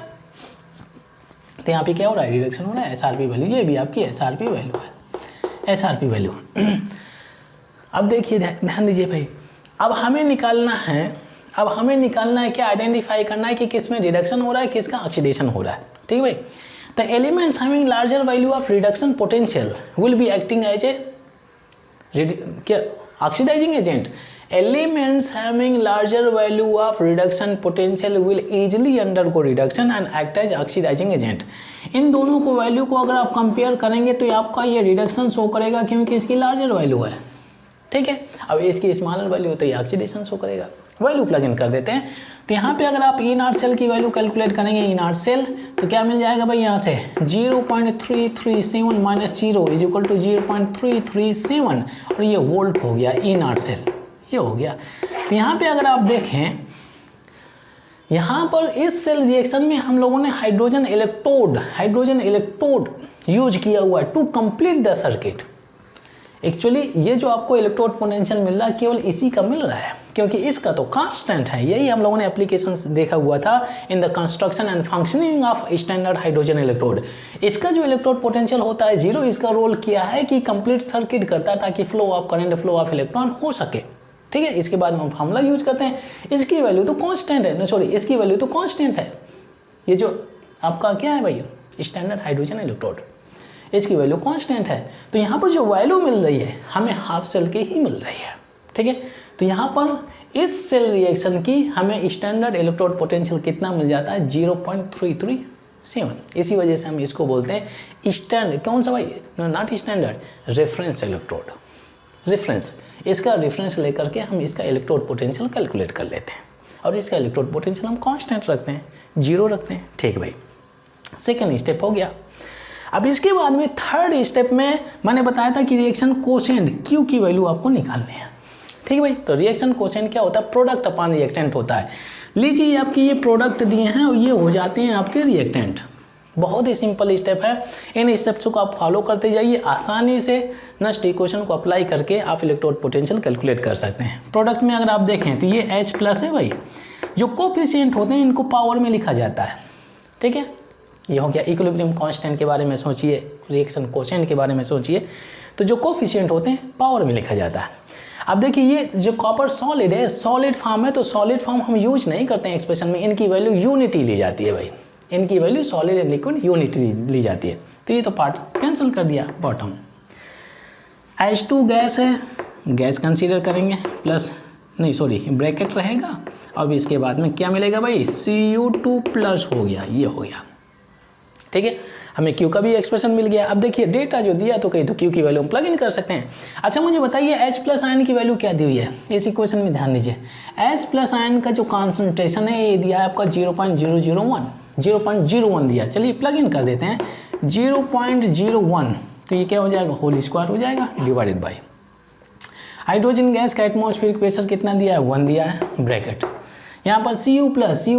तो यहाँ पे क्या हो रहा है, रिडक्शन हो रहा है, SRP वैल्यू, ये भी आपकी SRP वैल्यू है, SRP वैल्यू। अब देखिए ध्यान दीजिए भाई, अब हमें निकालना है क्या, आइडेंटिफाई करना है कि किस में रिडक्शन हो रहा है, किसका ऑक्सीडेशन हो रहा है। ठीक है भाई, the elements having larger value of reduction potential will be acting as a क्या oxidising agent. Elements having larger value of reduction potential will easily undergo reduction and act as oxidizing agent। इन दोनों को वैल्यू को अगर आप कंपेयर करेंगे तो आपका ये रिडक्शन शो करेगा क्योंकि इसकी लार्जर वैल्यू है। ठीक है, अब इसकी स्मॉलर वैल्यू तो ये ऑक्सीडेशन शो करेगा। वैल्यू प्लग इन कर देते हैं, तो यहाँ पे अगर आप E0 सेल की वैल्यू कैलकुलेट करेंगे, E0 सेल, तो क्या मिल जाएगा भाई, यहाँ से 0.337 माइनस 0 इज इक्वल टू 0.337 और ये वोल्ट हो गया E0 सेल, ये हो गया। तो यहाँ पे अगर आप देखें, यहाँ पर इस सेल रिएक्शन में हम लोगों ने हाइड्रोजन इलेक्ट्रोड यूज किया हुआ है to complete the circuit. Actually ये जो आपको इलेक्ट्रोड पोटेंशियल मिल रहा है केवल इसी का मिल रहा है, क्योंकि इसका तो कांस्टेंट है। यही हम लोगों ने एप्लीकेशंस देखा हुआ था in the construction and functioning of standard hydrogen electrode. इसका जो इलेक्ट्रोड पोटेंशियल होता है 0, इसका रोल किया है कि कंप्लीट सर्किट करता है ताकि flow of current, flow of electron हो सके। ठीक है, इसके बाद हम फार्मूला यूज करते हैं, इसकी वैल्यू तो कांस्टेंट है, सॉरी इसकी वैल्यू तो कांस्टेंट है। ये जो आपका क्या है भाई, स्टैंडर्ड हाइड्रोजन इलेक्ट्रोड, इसकी वैल्यू कांस्टेंट है। तो यहाँ पर जो वैल्यू मिल रही है हमें हाफ सेल की ही मिल रही है। ठीक है, तो यहाँ पर इस सेल रिएक्शन की हमें स्टैंडर्ड इलेक्ट्रोड पोटेंशियल कितना मिल जाता है, 0.337। इसी वजह से हम इसको बोलते हैं स्टैंडर्ड, कौन सा भाई, not standard, reference electrode. Reference, इसका रेफरेंस लेकर के हम इसका इलेक्ट्रोड पोटेंशियल कैलकुलेट कर लेते हैं और इसका इलेक्ट्रोड पोटेंशियल हम कांस्टेंट रखते हैं, 0 रखते हैं। ठीक भाई, सेकेंड स्टेप हो गया। अब इसके बाद में थर्ड स्टेप में मैंने बताया था कि रिएक्शन कोशेंट Q की वैल्यू आपको निकालनी है। ठीक है भाई, तो रिएक्शन कोशेंट क्या होता है, प्रोडक्ट अपॉन रिएक्टेंट होता है। लीजिए आपकी ये प्रोडक्ट दिए हैं और ये हो जाते हैं आपके रिएक्टेंट। बहुत ही सिंपल स्टेप है, इन स्टेप्स को आप फॉलो करते जाइए, आसानी से नस्ट इक्वेशन को अप्लाई करके आप इलेक्ट्रोड पोटेंशियल कैलकुलेट कर सकते हैं। प्रोडक्ट में अगर आप देखें तो ये H प्लस है भाई, जो कोफिशिएंट होते हैं इनको पावर में लिखा जाता है। ठीक है, ये हो गया। इक्विलिब्रियम कांस्टेंट के बारे में सोचिए, रिएक्शन कोशेंट के बारे में सोचिए, तो जो कोफिशिएंट होते हैं पावर में लिखा जाता है। अब देखिए ये जो कॉपर सॉलिड है, सॉलिड फॉर्म है, तो सॉलिड फॉर्म हम यूज नहीं करते हैं एक्सप्रेशन में, इनकी वैल्यू यूनिटी ली जाती है भाई, इनकी value solid and liquid unity ली जाती है। तो ये तो पार्ट कैंसिल कर दिया, बॉटम। H2 गैस है, गैस कंसीडर करेंगे, प्लस नहीं सॉरी ब्रैकेट रहेगा, अब इसके बाद में क्या मिलेगा भाई, Cu2 प्लस हो गया, ये हो गया। ठीक है, हमें Q का भी एक्सप्रेशन मिल गया। अब देखिए डेटा जो दिया तो कहीं तो Q की वैल्यू हम प्लग इन कर सकते हैं। अच्छा मुझे बताइए H प्लस आयन की वैल्यू क्या दी हुई है, इस इक्वेशन में ध्यान दीजिए। H प्लस आयन का जो कॉन्सेंट्रेशन है ये दिया है आपका 0.001 दिया। चलिए प्लग इन कर देते हैं 0.01, तो ये क्या हो जाएगा, होल स्क्वायर हो जाएगा, डिवाइडेड बाई हाइड्रोजन गैस का एटमॉस्फेरिक प्रेशर कितना दिया है, 1 दिया है, ब्रैकेट। यहाँ पर Cu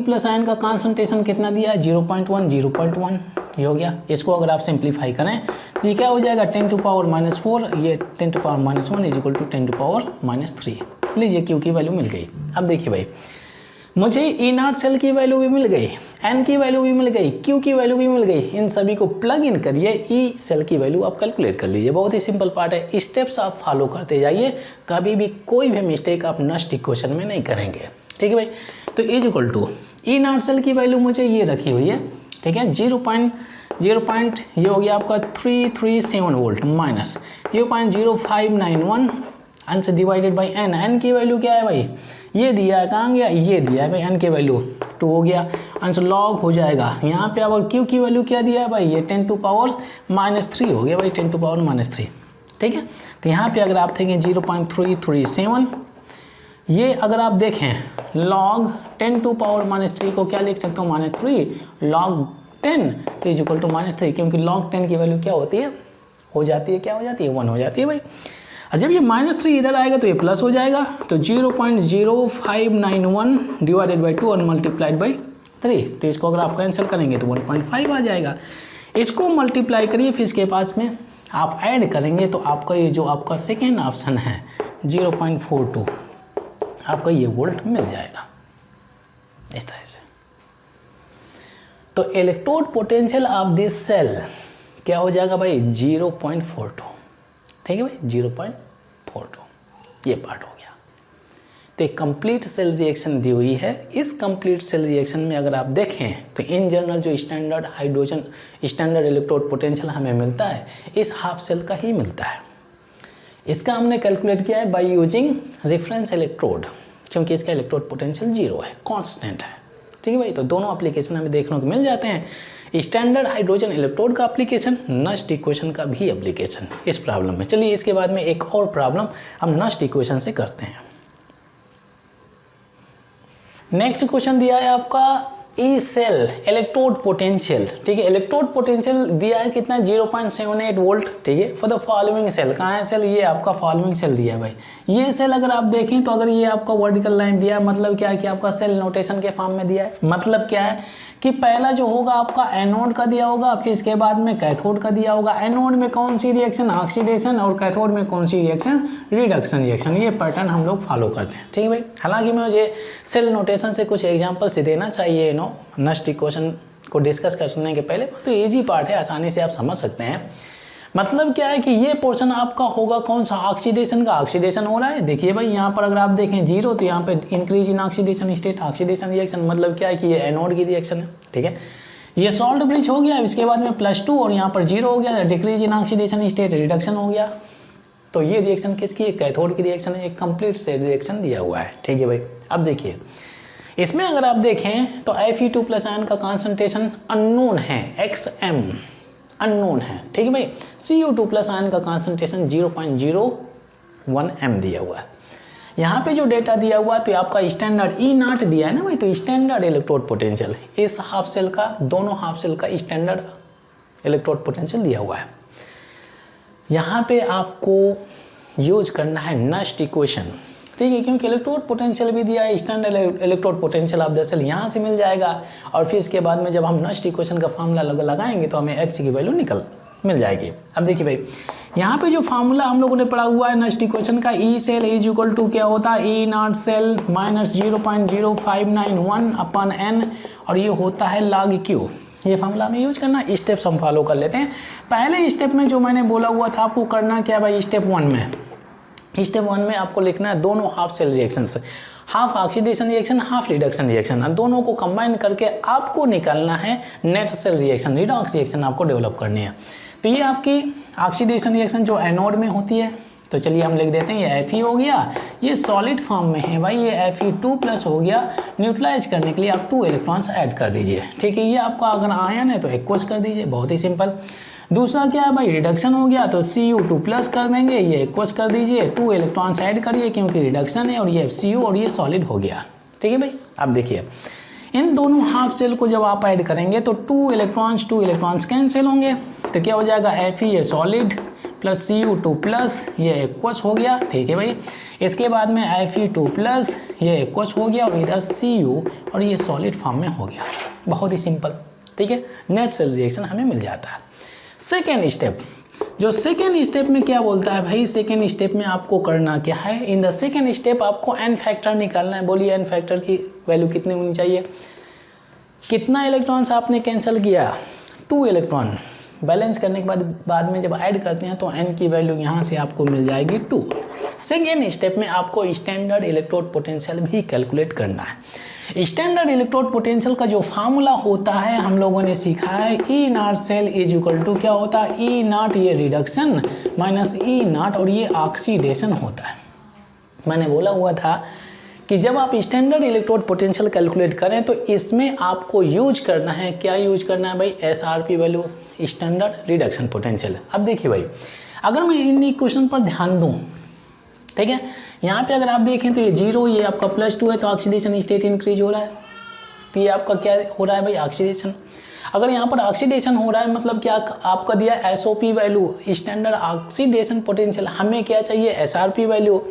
प्लस आयन का कॉन्सेंट्रेशन कितना दिया है, 0.1, ये हो गया। इसको अगर आप सिंप्लीफाई करें तो ये क्या हो जाएगा, 10 टू पावर -4, ये 10 to power -1 is equal to 10 to power -3। लीजिए Q की वैल्यू मिल गई। अब देखिए भाई, मुझे E0 सेल की वैल्यू भी मिल गई, N की वैल्यू भी मिल गई, Q की वैल्यू भी मिल गई। इन सभी को प्लग इन करिए, E सेल की वैल्यू आप कैलकुलेट कर लीजिए। बहुत ही सिंपल पार्ट है, स्टेप्स आप फॉलो करते जाइए, कभी भी कोई भी मिस्टेक आप नस्ट इक्वेशन में नहीं करेंगे। ठीक है भाई, तो is equal to E0 cell की वैल्यू मुझे ये रखी हुई है। ठीक है, 0.0 ये हो गया आपका 337 volt minus 0.0591 answer divided by n। n की वैल्यू क्या है भाई, ये दिया है, कहाँ गया, ये दिया है भाई, n की वैल्यू 2 हो गया, आंसर log हो जाएगा। यहाँ पे अब Q की वैल्यू क्या दिया है भाई, ये 10 टू पावर -3 हो गया भाई, 10 टू पावर -3। ठीक है। तो यहाँ पे अगर आप देखें 0.337, ये अगर आप देखें log 10 टू पावर -3 को क्या लिख सकते हो, -3 log 10 तो इज इक्वल टू -3, क्योंकि log 10 की वैल्यू क्या होती है, हो जाती है, क्या हो जाती है, 1 हो जाती है भाई। और जब ये -3 इधर आएगा तो ये प्लस हो जाएगा, तो 0.0591 डिवाइडेड बाई 2 और मल्टीप्लाइड बाई 3, तो इसको अगर आप कैंसिल करेंगे तो 1.5 आ जाएगा। इसको मल्टीप्लाई करिए, फिर इसके पास में आप ऐड करेंगे तो आपका ये जो आपका सेकेंड ऑप्शन है 0.42 आपका ये वोल्ट मिल जाएगा इस तरह से। तो electrode potential of this cell क्या हो जाएगा भाई, 0.42, ठीक है भाई, 0.42, ये पार्ट हो गया। तो एक कंप्लीट सेल रिएक्शन दी हुई है। इस कंप्लीट सेल रिएक्शन में अगर आप देखें तो इन जनरल जो standard hydrogen standard electrode potential हमें मिलता है इस हाफ सेल का ही मिलता है। इसका हमने कैलकुलेट किया है बाय यूजिंग रेफरेंस इलेक्ट्रोड, क्योंकि इसका इलेक्ट्रोड पोटेंशियल 0 है, कांस्टेंट है, ठीक है भाई। तो दोनों एप्लीकेशन हमें देखने को मिल जाते हैं, स्टैंडर्ड हाइड्रोजन इलेक्ट्रोड का एप्लीकेशन, नस्ट इक्वेशन का भी एप्लीकेशन इस प्रॉब्लम में। चलिए इसके बाद में एक और प्रॉब्लम हम नस्ट इक्वेशन से करते हैं। नेक्स्ट क्वेश्चन दिया है आपका ई सेल इलेक्ट्रोड पोटेंशियल, ठीक है। इलेक्ट्रोड पोटेंशियल दिया है कितना, 0.78 वोल्ट, ठीक है, फॉर द फॉलोइंग सेल। कहाँ है सेल, ये आपका फॉलोइंग सेल दिया है भाई। ये सेल अगर आप देखें तो अगर ये आपका वर्टिकल लाइन दिया है, मतलब क्या है कि आपका सेल नोटेशन के फॉर्म में दिया है। मतलब क्या है कि पहला जो होगा आपका एनोड का दिया होगा, फिर इसके बाद में कैथोड का दिया होगा। एनोड में कौन सी रिएक्शन, ऑक्सीडेशन, और कैथोड में कौन सी रिएक्शन, रिडक्शन रिएक्शन। ये पैटर्न हम लोग फॉलो करते हैं, ठीक है भाई। हालांकि मुझे सेल नोटेशन से कुछ एग्जांपल से देना चाहिए नस्ट इक्वेशन को डिस्कस करने के पहले, तो इजी पार्ट है, आसानी से आप समझ सकते हैं। मतलब क्या है कि ये पोर्शन आपका होगा कौन सा, ऑक्सीडेशन का। ऑक्सीडेशन हो रहा है, देखिए भाई यहाँ पर अगर आप देखें 0 तो यहाँ पे increase in oxidation state, oxidation reaction. मतलब क्या है कि ये एनोड की रिएक्शन है, ठीक है। ये सॉल्ट ब्रिज हो गया, इसके बाद में +2 और यहाँ पर 0 हो गया, decrease in oxidation state, reduction हो गया। तो ये रिएक्शन किसकी है, कैथोड की रिएक्शन है। एक कंप्लीट सेल रिएक्शन दिया हुआ है, ठीक है भाई। अब देखिए इसमें अगर आप देखें तो Fe2+ आयन का कॉन्सेंट्रेशन अननोन है, XM अननोन है, ठीक है भाई। Cu2+ आयन का कॉन्सेंट्रेशन 0.01 m दिया हुआ है। यहाँ पे जो डेटा दिया हुआ है तो आपका स्टैंडर्ड E0 दिया है ना भाई, तो स्टैंडर्ड इलेक्ट्रोड पोटेंशियल इस हाफ सेल का, दोनों हाफ सेल का स्टैंडर्ड इलेक्ट्रोड पोटेंशियल दिया हुआ है। यहाँ पे आपको यूज करना है नस्ट इक्वेशन, ठीक है, क्योंकि इलेक्ट्रोड पोटेंशियल भी दिया है, standard electrode potential of the cell यहाँ से मिल जाएगा। और फिर इसके बाद में जब हम नस्ट इक्वेशन का फार्मूला लगाएंगे तो हमें x की वैल्यू मिल जाएगी। अब देखिए भाई यहाँ पे जो फार्मूला हम लोगों ने पढ़ा हुआ है नस्ट इक्वेशन का, E cell is equal to क्या होता है, E0 सेल माइनस 0.0591 अपन n, और ये होता है log Q। ये फार्मूला हमें यूज करना, स्टेप्स हम फॉलो कर लेते हैं। पहले स्टेप में जो मैंने बोला हुआ था आपको करना क्या भाई, स्टेप 1 में आपको लिखना है दोनों हाफ सेल रिएक्शन से, half oxidation reaction, half reduction reaction, दोनों को कंबाइन करके आपको निकालना है net cell reaction, redox reaction आपको डेवलप करनी है। तो ये आपकी ऑक्सीडेशन रिएक्शन जो एनोड में होती है, तो चलिए हम लिख देते हैं ये Fe हो गया, ये सॉलिड फॉर्म में है भाई, ये Fe2+ हो गया। न्यूट्रलाइज करने के लिए आप 2 इलेक्ट्रॉन्स ऐड कर दीजिए, ठीक है। ये आपका अगर आयन है तो एक्वस कर दीजिए, बहुत ही सिंपल। दूसरा क्या है भाई, रिडक्शन हो गया, तो Cu2+ कर देंगे, ये एक्वस कर दीजिए, 2 इलेक्ट्रॉन्स ऐड करिए क्योंकि रिडक्शन है, और ये Cu और ये सॉलिड हो गया, ठीक है भाई। अब देखिए इन दोनों हाफ सेल को जब आप ऐड करेंगे तो 2 इलेक्ट्रॉन्स कैंसिल होंगे, तो क्या हो जाएगा, Fe ये सॉलिड प्लस Cu2+ ये एक्वस हो गया, ठीक है भाई। इसके बाद में Fe2+ ये एक्वस हो गया, और इधर Cu और ये सॉलिड फॉर्म में हो गया, बहुत ही सिंपल, ठीक है। नेट सेल रिएक्शन हमें मिल जाता है। सेकेंड स्टेप, जो सेकेंड स्टेप में क्या बोलता है भाई, सेकेंड स्टेप में आपको करना क्या है, इन द सेकेंड स्टेप आपको n फैक्टर निकालना है। बोलिए n फैक्टर की वैल्यू कितनी होनी चाहिए, कितना इलेक्ट्रॉन्स आपने कैंसिल किया, 2 इलेक्ट्रॉन। बैलेंस करने के बाद में जब ऐड करते हैं तो n की वैल्यू यहाँ से आपको मिल जाएगी 2। सेकेंड स्टेप में आपको स्टैंडर्ड इलेक्ट्रोड पोटेंशियल भी कैलकुलेट करना है। स्टैंडर्ड इलेक्ट्रोड पोटेंशियल का जो फार्मूला होता है हम लोगों ने सीखा है, E0 cell is equal to क्या होता है, E0 ये रिडक्शन माइनस E0 और ये ऑक्सीडेशन होता है। मैंने बोला हुआ था कि जब आप स्टैंडर्ड इलेक्ट्रोड पोटेंशियल कैलकुलेट करें तो इसमें आपको यूज करना है, क्या यूज करना है भाई, SRP value, standard reduction potential. अब देखिए भाई अगर मैं इन इक्वेशन पर ध्यान दूँ, ठीक है, यहाँ पे अगर आप देखें तो ये 0, ये आपका +2 है, तो ऑक्सीडेशन स्टेट इंक्रीज हो रहा है, तो ये आपका क्या हो रहा है भाई, ऑक्सीडेशन। अगर यहाँ पर ऑक्सीडेशन हो रहा है मतलब क्या आपका दिया SOP value, standard oxidation potential, हमें क्या चाहिए SRP वैल्यू।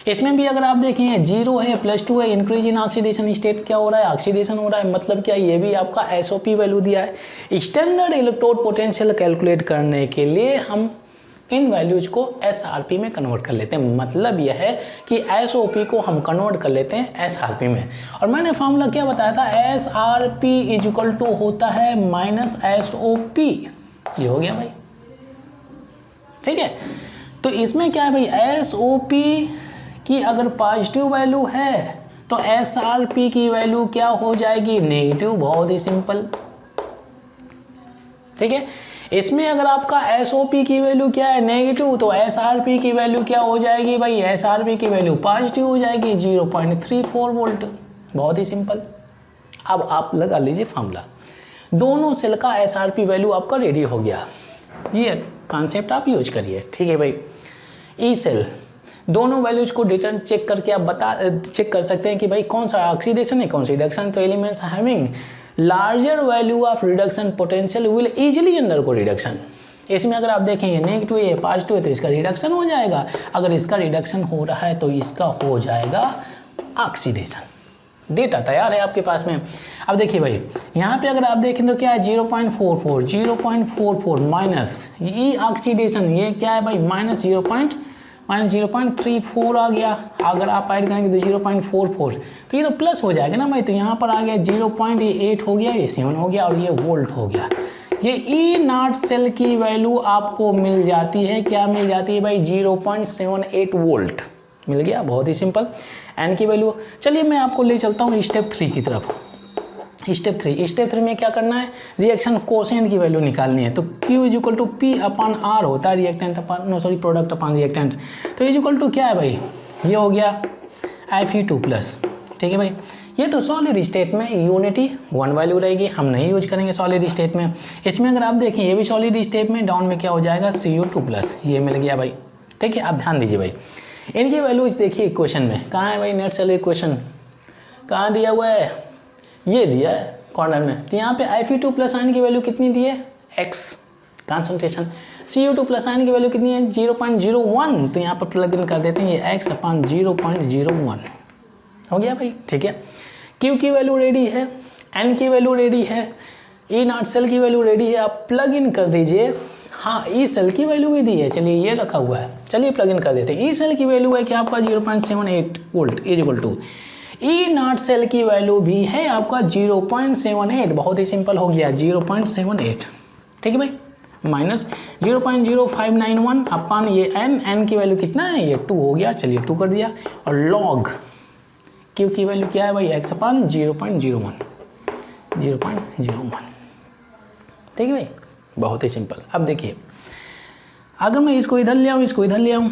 इसमें भी अगर आप देखें 0 है, +2 है, इंक्रीज इन ऑक्सीडेशन स्टेट क्या हो रहा है, ऑक्सीडेशन हो रहा है, मतलब क्या ये भी आपका SOP वैल्यू दिया है। स्टैंडर्ड इलेक्ट्रोड पोटेंशियल कैलकुलेट करने के लिए हम इन वैल्यूज को SRP में कन्वर्ट कर लेते हैं, मतलब यह है कि SOP को हम कन्वर्ट कर लेते हैं SRP में। और मैंने फॉर्मूला क्या बताया था, SRP इक्वल टू होता है -SOP, ये हो गया भाई, ठीक है। तो इसमें क्या है भाई, SOP की अगर पॉजिटिव वैल्यू है तो SRP की वैल्यू क्या हो जाएगी, नेगेटिव, बहुत ही सिंपल, ठीक है। इसमें अगर आपका SOP की वैल्यू क्या है, नेगेटिव, तो SRP की वैल्यू क्या हो जाएगी भाई, SRP की वैल्यू पॉजिटिव हो जाएगी, 0.34 वोल्ट, बहुत ही सिंपल। अब आप लगा लीजिए फार्मूला, दोनों सेल का SRP वैल्यू आपका रेडी हो गया, ये कॉन्सेप्ट आप यूज करिए, ठीक है भाई। ई सेल दोनों वैल्यूज को डिटर्म चेक करके आप चेक कर सकते हैं कि भाई कौन सा ऑक्सीडेशन है, कौन सी रिडक्शन। तो elements having larger value of reduction potential will easily undergo reduction. इसमें अगर आप देखें ये नेगेटिव है, पॉजिटिव है, तो इसका रिडक्शन हो जाएगा, अगर इसका रिडक्शन हो रहा है तो इसका हो जाएगा ऑक्सीडेशन। डेटा तैयार है आपके पास में। अब देखिए भाई यहाँ पे अगर आप देखें तो क्या है, 0.44 माइनस ये ऑक्सीडेशन, ये क्या है भाई, -0.34 आ गया। अगर आप ऐड करेंगे तो 0.44, तो ये तो प्लस हो जाएगा ना भाई, तो यहाँ पर आ गया 0.8 हो गया, ये 7 हो गया और ये वोल्ट हो गया। ये E0 सेल की वैल्यू आपको मिल जाती है, क्या मिल जाती है भाई, 0.78 वोल्ट मिल गया, बहुत ही सिंपल। एन की वैल्यू, चलिए मैं आपको ले चलता हूँ स्टेप 3 की तरफ। स्टेप 3 में क्या करना है, रिएक्शन कोशेंट की वैल्यू निकालनी है। तो Q इक्वल टू P/R होता है रिएक्टेंट प्रोडक्ट अपॉन रिएक्टेंट। तो इक्वल टू क्या है भाई, ये हो गया Fe2+, ठीक है भाई। ये तो सॉलिड स्टेट में यूनिटी 1 वैल्यू रहेगी, हम नहीं यूज करेंगे सॉलिड स्टेट में। इसमें अगर आप देखें ये भी सॉलिड स्टेट में, डाउन में क्या हो जाएगा, CO2+, ये मिल गया भाई, ठीक है। आप ध्यान दीजिए भाई, इनकी वैल्यूज देखिए इक्वेशन में, कहाँ है भाई, नेट सेल इक्वेशन कहाँ दिया हुआ है, ये दिया है कॉर्नर में। तो यहाँ पे Fe2+ आयन की वैल्यू कितनी दी है, x कॉन्सेंट्रेशन। CO2+ आयन की वैल्यू कितनी है, 0.01, तो यहाँ पर प्लग इन कर देते हैं, ये x/0.01 हो गया भाई, ठीक है। Q की वैल्यू रेडी है, N की वैल्यू रेडी है, E0 सेल की वैल्यू रेडी है, आप प्लग इन कर दीजिए। हाँ, ई सेल की वैल्यू भी दी है, चलिए ये रखा हुआ है, चलिए प्लग इन कर देते हैं। ई सेल की वैल्यू है कि आपका 0.78 volt equal to E0 cell की वैल्यू भी है आपका 0.78, बहुत ही सिंपल हो गया 0.78, ठीक है भाई, माइनस 0.0591 अपन ये n की वैल्यू कितना है, ये 2 हो गया, चलिए 2 कर दिया। और लॉग Q की वैल्यू क्या है भाई, x/0.01, ठीक है भाई, बहुत ही सिंपल। अब देखिए अगर मैं इसको इधर ले आऊँ, इसको इधर ले आऊँ,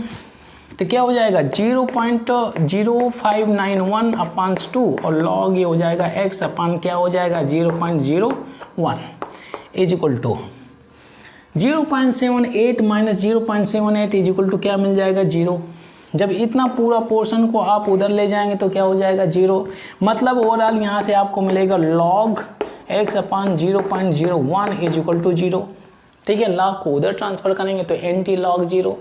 तो क्या हो जाएगा 0.0591/2 और लॉग ये हो जाएगा x अपन क्या हो जाएगा 0.01 is equal to 0.78 minus 0.78 is equal to क्या मिल जाएगा 0। जब इतना पूरा पोर्शन को आप उधर ले जाएंगे तो क्या हो जाएगा 0, मतलब ओवरऑल यहाँ से आपको मिलेगा log x/0.01 is equal to 0, ठीक है। लॉग को उधर ट्रांसफर करेंगे तो एंटी लॉग 0,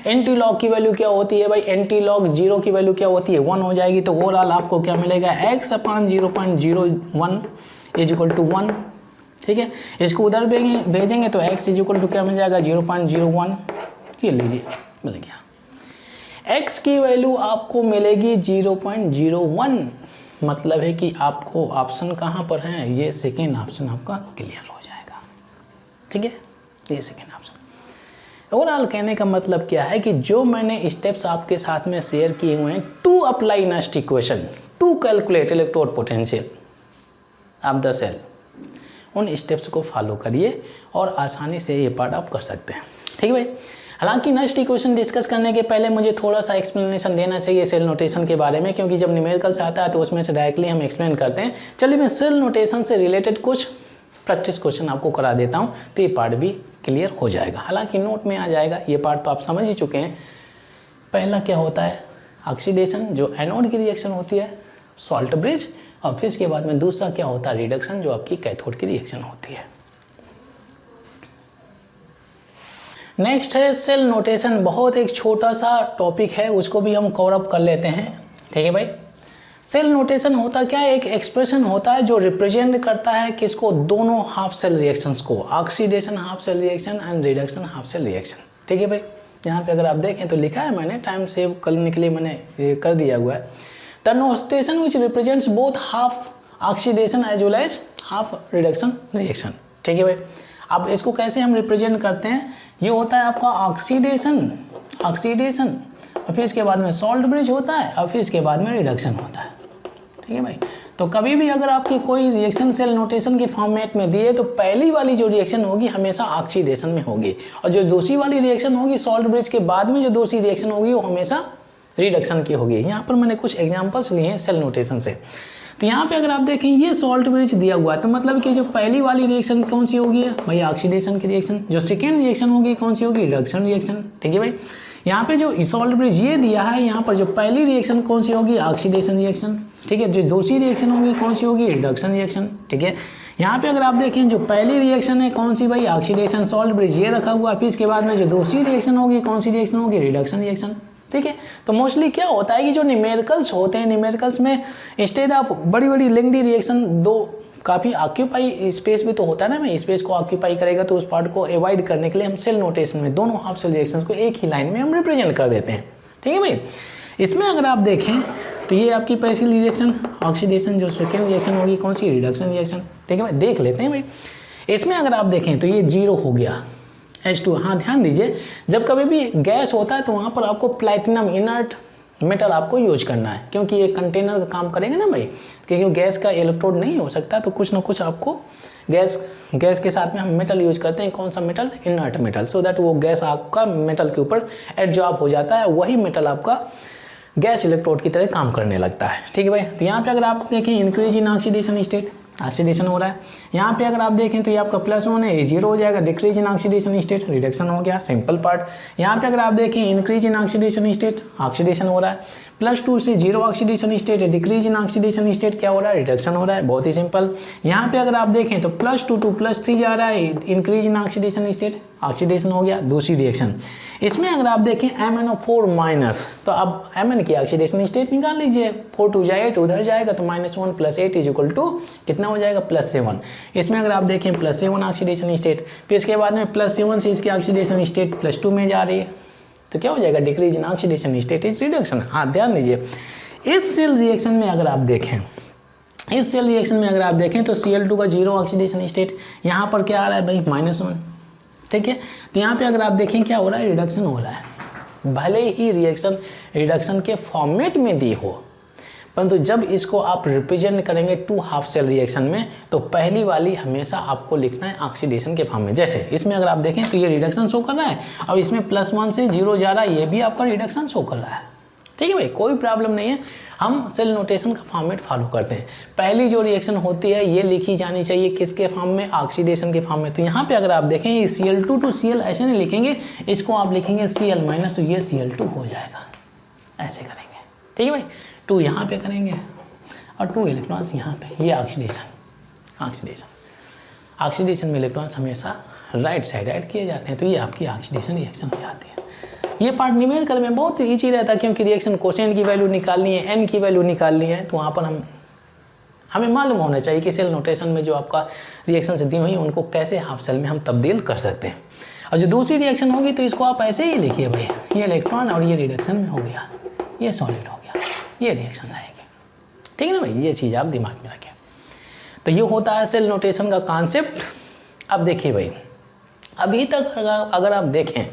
एंटी लॉग की वैल्यू क्या होती है भाई, एंटी लॉग 0 की वैल्यू क्या होती है 1 हो जाएगी। तो ओवरऑल आपको क्या मिलेगा x/0.01 इज इक्वल टू 1, ठीक है। इसको उधर भेजेंगे तो x इज इक्वल टू क्या मिल जाएगा 0.01, ये लीजिए मिल गया। x की वैल्यू आपको मिलेगी 0.01, मतलब है कि आपको ऑप्शन कहाँ पर है, ये सेकेंड ऑप्शन आपका क्लियर हो जाएगा, ठीक है, ये सेकेंड ऑप्शन। ओवरऑल कहने का मतलब क्या है कि जो मैंने स्टेप्स आपके साथ में शेयर किए हुए हैं to apply next equation to calculate electrode potential of the cell, उन स्टेप्स को फॉलो करिए और आसानी से ये पार्ट आप कर सकते हैं, ठीक है भाई। हालांकि नेक्स्ट इक्वेशन डिस्कस करने के पहले मुझे थोड़ा सा एक्सप्लेनेशन देना चाहिए सेल नोटेशन के बारे में, क्योंकि जब न्यूमेरिकल्स आता है तो उसमें से डायरेक्टली हम एक्सप्लेन करते हैं। चलिए मैं सेल नोटेशन से रिलेटेड कुछ प्रैक्टिस क्वेश्चन आपको करा देता हूँ, तो ये पार्ट भी क्लियर हो जाएगा। हालांकि नोट में आ जाएगा, ये पार्ट तो आप समझ ही चुके हैं। पहला क्या होता है, ऑक्सीडेशन, जो एनोड की रिएक्शन होती है, सॉल्ट ब्रिज, और फिर इसके बाद में दूसरा क्या होता है, रिडक्शन, जो आपकी कैथोड की रिएक्शन होती है। नेक्स्ट है सेल नोटेशन। बहुत एक छोटा सा टॉपिक है, उसको भी हम कवर अप कर लेते हैं। ठीक है भाई। सेल नोटेशन होता क्या है, एक एक्सप्रेशन होता है जो रिप्रेजेंट करता है किसको, दोनों हाफ सेल रिएक्शंस को, oxidation half cell reaction and reduction half cell reaction. ठीक है भाई। यहाँ पे अगर आप देखें तो लिखा है, मैंने टाइम सेव करने के लिए मैंने ये कर दिया हुआ है, the notation which represents both half oxidation as well as half reduction reaction. ठीक है भाई। अब इसको कैसे हम रिप्रेजेंट करते हैं, ये होता है आपका ऑक्सीडेशन, ऑक्सीडेशन, और फिर इसके बाद में सॉल्ट ब्रिज होता है, और फिर इसके बाद में रिडक्शन होता है। ठीक है भाई। तो कभी भी अगर आपकी कोई रिएक्शन सेल नोटेशन के फॉर्मेट में दिए तो पहली वाली जो रिएक्शन होगी हमेशा ऑक्सीडेशन में होगी, और जो दूसरी वाली रिएक्शन होगी सॉल्ट ब्रिज के बाद में जो दूसरी रिएक्शन होगी वो हमेशा रिडक्शन की होगी। यहाँ पर मैंने कुछ एग्जांपल्स लिए हैं सेल नोटेशन से। तो यहाँ पे अगर आप देखें ये सॉल्ट ब्रिज दिया हुआ है, तो मतलब कि जो पहली वाली रिएक्शन कौन सी होगी भाई, ऑक्सीडेशन की रिएक्शन। जो सेकेंड रिएक्शन होगी कौन सी होगी, रिडक्शन रिएक्शन। ठीक है भाई। यहाँ पे जो सॉल्ट ब्रिज ये दिया है, यहाँ पर जो पहली रिएक्शन कौन सी होगी, ऑक्सीडेशन रिएक्शन। ठीक है। जो दूसरी रिएक्शन होगी कौन सी होगी, रिडक्शन रिएक्शन। ठीक है। यहाँ पे अगर आप देखें जो पहली रिएक्शन है कौन सी भाई, ऑक्सीडेशन, सॉल्ट ब्रिज ये रखा हुआ, फिर इसके बाद में जो दूसरी रिएक्शन होगी कौन सी रिएक्शन होगी, रिडक्शन रिएक्शन। ठीक है। तो मोस्टली क्या होता है कि जो न्यूमेरिकल्स होते हैं, न्यूमेरिकल्स में इंस्टेड ऑफ बड़ी बड़ी लेंथी रिएक्शन, दो काफ़ी ऑक्यूपाई स्पेस भी तो होता है ना, मैं स्पेस को ऑक्यूपाई करेगा तो उस पार्ट को अवॉइड करने के लिए हम सेल नोटेशन में दोनों हाफ सेल रिएक्शंस को एक ही लाइन में हम रिप्रेजेंट कर देते हैं। ठीक है भाई। इसमें अगर आप देखें तो ये आपकी पहली रिएक्शन ऑक्सीडेशन, जो सेकेंड रिएक्शन होगी कौन सी, रिडक्शन रिएक्शन। ठीक है भाई। देख लेते हैं भाई। इसमें अगर आप देखें तो ये 0 हो गया, H2। हाँ ध्यान दीजिए, जब कभी भी गैस होता है तो वहाँ पर आपको प्लैटिनम इनर्ट मेटल आपको यूज करना है, क्योंकि ये कंटेनर का काम करेगा ना भाई, क्योंकि गैस का इलेक्ट्रोड नहीं हो सकता, तो कुछ ना कुछ आपको गैस के साथ में हम मेटल यूज करते हैं। कौन सा metal, inert metal, so that वो गैस आपका मेटल के ऊपर एडजॉर्ब हो जाता है, वही मेटल आपका गैस इलेक्ट्रोड की तरह काम करने लगता है। ठीक है भाई। तो यहाँ पे अगर आप देखें increase in oxidation state, oxidation हो रहा है। यहाँ पे अगर आप देखें तो ये आपका +1 है, ये 0 हो जाएगा, decrease in oxidation state, reduction हो गया, सिंपल पार्ट। यहाँ पे अगर आप देखें increase in oxidation state, oxidation हो रहा है, +2 से 0 oxidation state, decrease in oxidation state क्या हो रहा है, रिडक्शन हो रहा है, बहुत ही सिंपल। यहाँ पे अगर आप देखें तो +2 to +3 जा रहा है, increase in oxidation state, oxidation हो गया, दूसरी रिएक्शन। इसमें अगर आप देखें MnO4-, तो अब Mn की ऑक्सीडेशन स्टेट निकाल लीजिए, 4 to 8 उधर जाएगा तो -1 + 8 = कितना हो जाएगा, +7। इसमें अगर आप देखें +7 ऑक्सीडेशन स्टेट, फिर इसके बाद में +7 से इसकी ऑक्सीडेशन स्टेट +2 में जा रही है, तो क्या हो जाएगा, decrease in oxidation state is reduction. हाँ ध्यान दीजिए, इस सेल रिएक्शन में अगर आप देखें, इस सेल रिएक्शन में अगर आप देखें तो Cl2 का 0 ऑक्सीडेशन स्टेट, यहाँ पर क्या आ रहा है भाई, -1। ठीक है। तो यहाँ पे अगर आप देखें क्या हो रहा है, रिडक्शन हो रहा है, भले ही रिएक्शन रिडक्शन के फॉर्मेट में दी हो, परंतु जब इसको आप रिप्रेजेंट करेंगे 2 हाफ सेल रिएक्शन में तो पहली वाली हमेशा आपको लिखना है ऑक्सीडेशन के फॉर्म में। जैसे इसमें अगर आप देखें तो ये रिडक्शन शो कर रहा है, और इसमें +1 से 0 जा रहा है, ये भी आपका रिडक्शन शो कर रहा है। ठीक है भाई, कोई प्रॉब्लम नहीं है, हम सेल नोटेशन का फॉर्मेट फॉलो करते हैं। पहली जो रिएक्शन होती है ये लिखी जानी चाहिए किसके फॉर्म में, ऑक्सीडेशन के फॉर्म में। तो यहाँ पे अगर आप देखें ये Cl2 to Cl ऐसे नहीं लिखेंगे, इसको आप लिखेंगे Cl-, तो ये Cl2 हो जाएगा, ऐसे करेंगे। ठीक है भाई, 2 यहाँ पे करेंगे और 2 इलेक्ट्रॉन्स यहाँ पे, ये ऑक्सीडेशन। ऑक्सीडेशन में इलेक्ट्रॉन्स हमेशा राइट साइड ऐड किए जाते हैं, तो ये आपकी ऑक्सीडेशन रिएक्शन हो जाती है। ये पार्ट न्यूमेरिकल में बहुत ईजी रहता है, क्योंकि रिएक्शन कोसेंट की वैल्यू निकालनी है, n की वैल्यू निकालनी है, तो वहाँ पर हमें मालूम होना चाहिए कि सेल नोटेशन में जो आपका रिएक्शन से दी हुई उनको कैसे हाफ सेल में हम तब्दील कर सकते हैं। और जो दूसरी रिएक्शन होगी तो इसको आप ऐसे ही लिखिए भाई, ये इलेक्ट्रॉन और ये रिडक्शन में हो गया, ये सॉलिड हो गया, ये रिएक्शन रहेगी। ठीक है ना भाई, ये चीज़ आप दिमाग में रखें। तो ये होता है सेल नोटेशन का कॉन्सेप्ट। अब देखिए भाई, अभी तक अगर आप देखें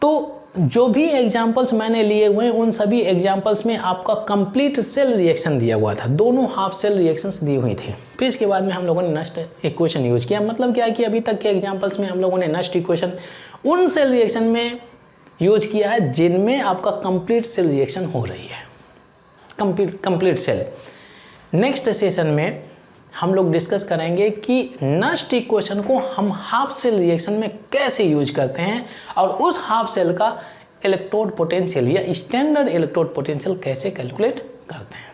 तो जो भी एग्जाम्पल्स मैंने लिए हुए हैं उन सभी एग्जाम्पल्स में आपका कंप्लीट सेल रिएक्शन दिया हुआ था, दोनों हाफ सेल रिएक्शंस दी हुई थी। फिर इसके बाद में हम लोगों ने नष्ट इक्वेशन यूज किया। मतलब क्या है कि अभी तक के एग्जाम्पल्स में हम लोगों ने नष्ट इक्वेशन उन सेल रिएक्शन में यूज किया है जिनमें आपका कंप्लीट सेल रिएक्शन हो रही है, कंप्लीट सेल। नेक्स्ट सेशन में हम लोग डिस्कस करेंगे कि नेक्स्ट इक्वेशन को हम हाफ सेल रिएक्शन में कैसे यूज करते हैं और उस हाफ सेल का इलेक्ट्रोड पोटेंशियल या स्टैंडर्ड इलेक्ट्रोड पोटेंशियल कैसे कैलकुलेट करते हैं।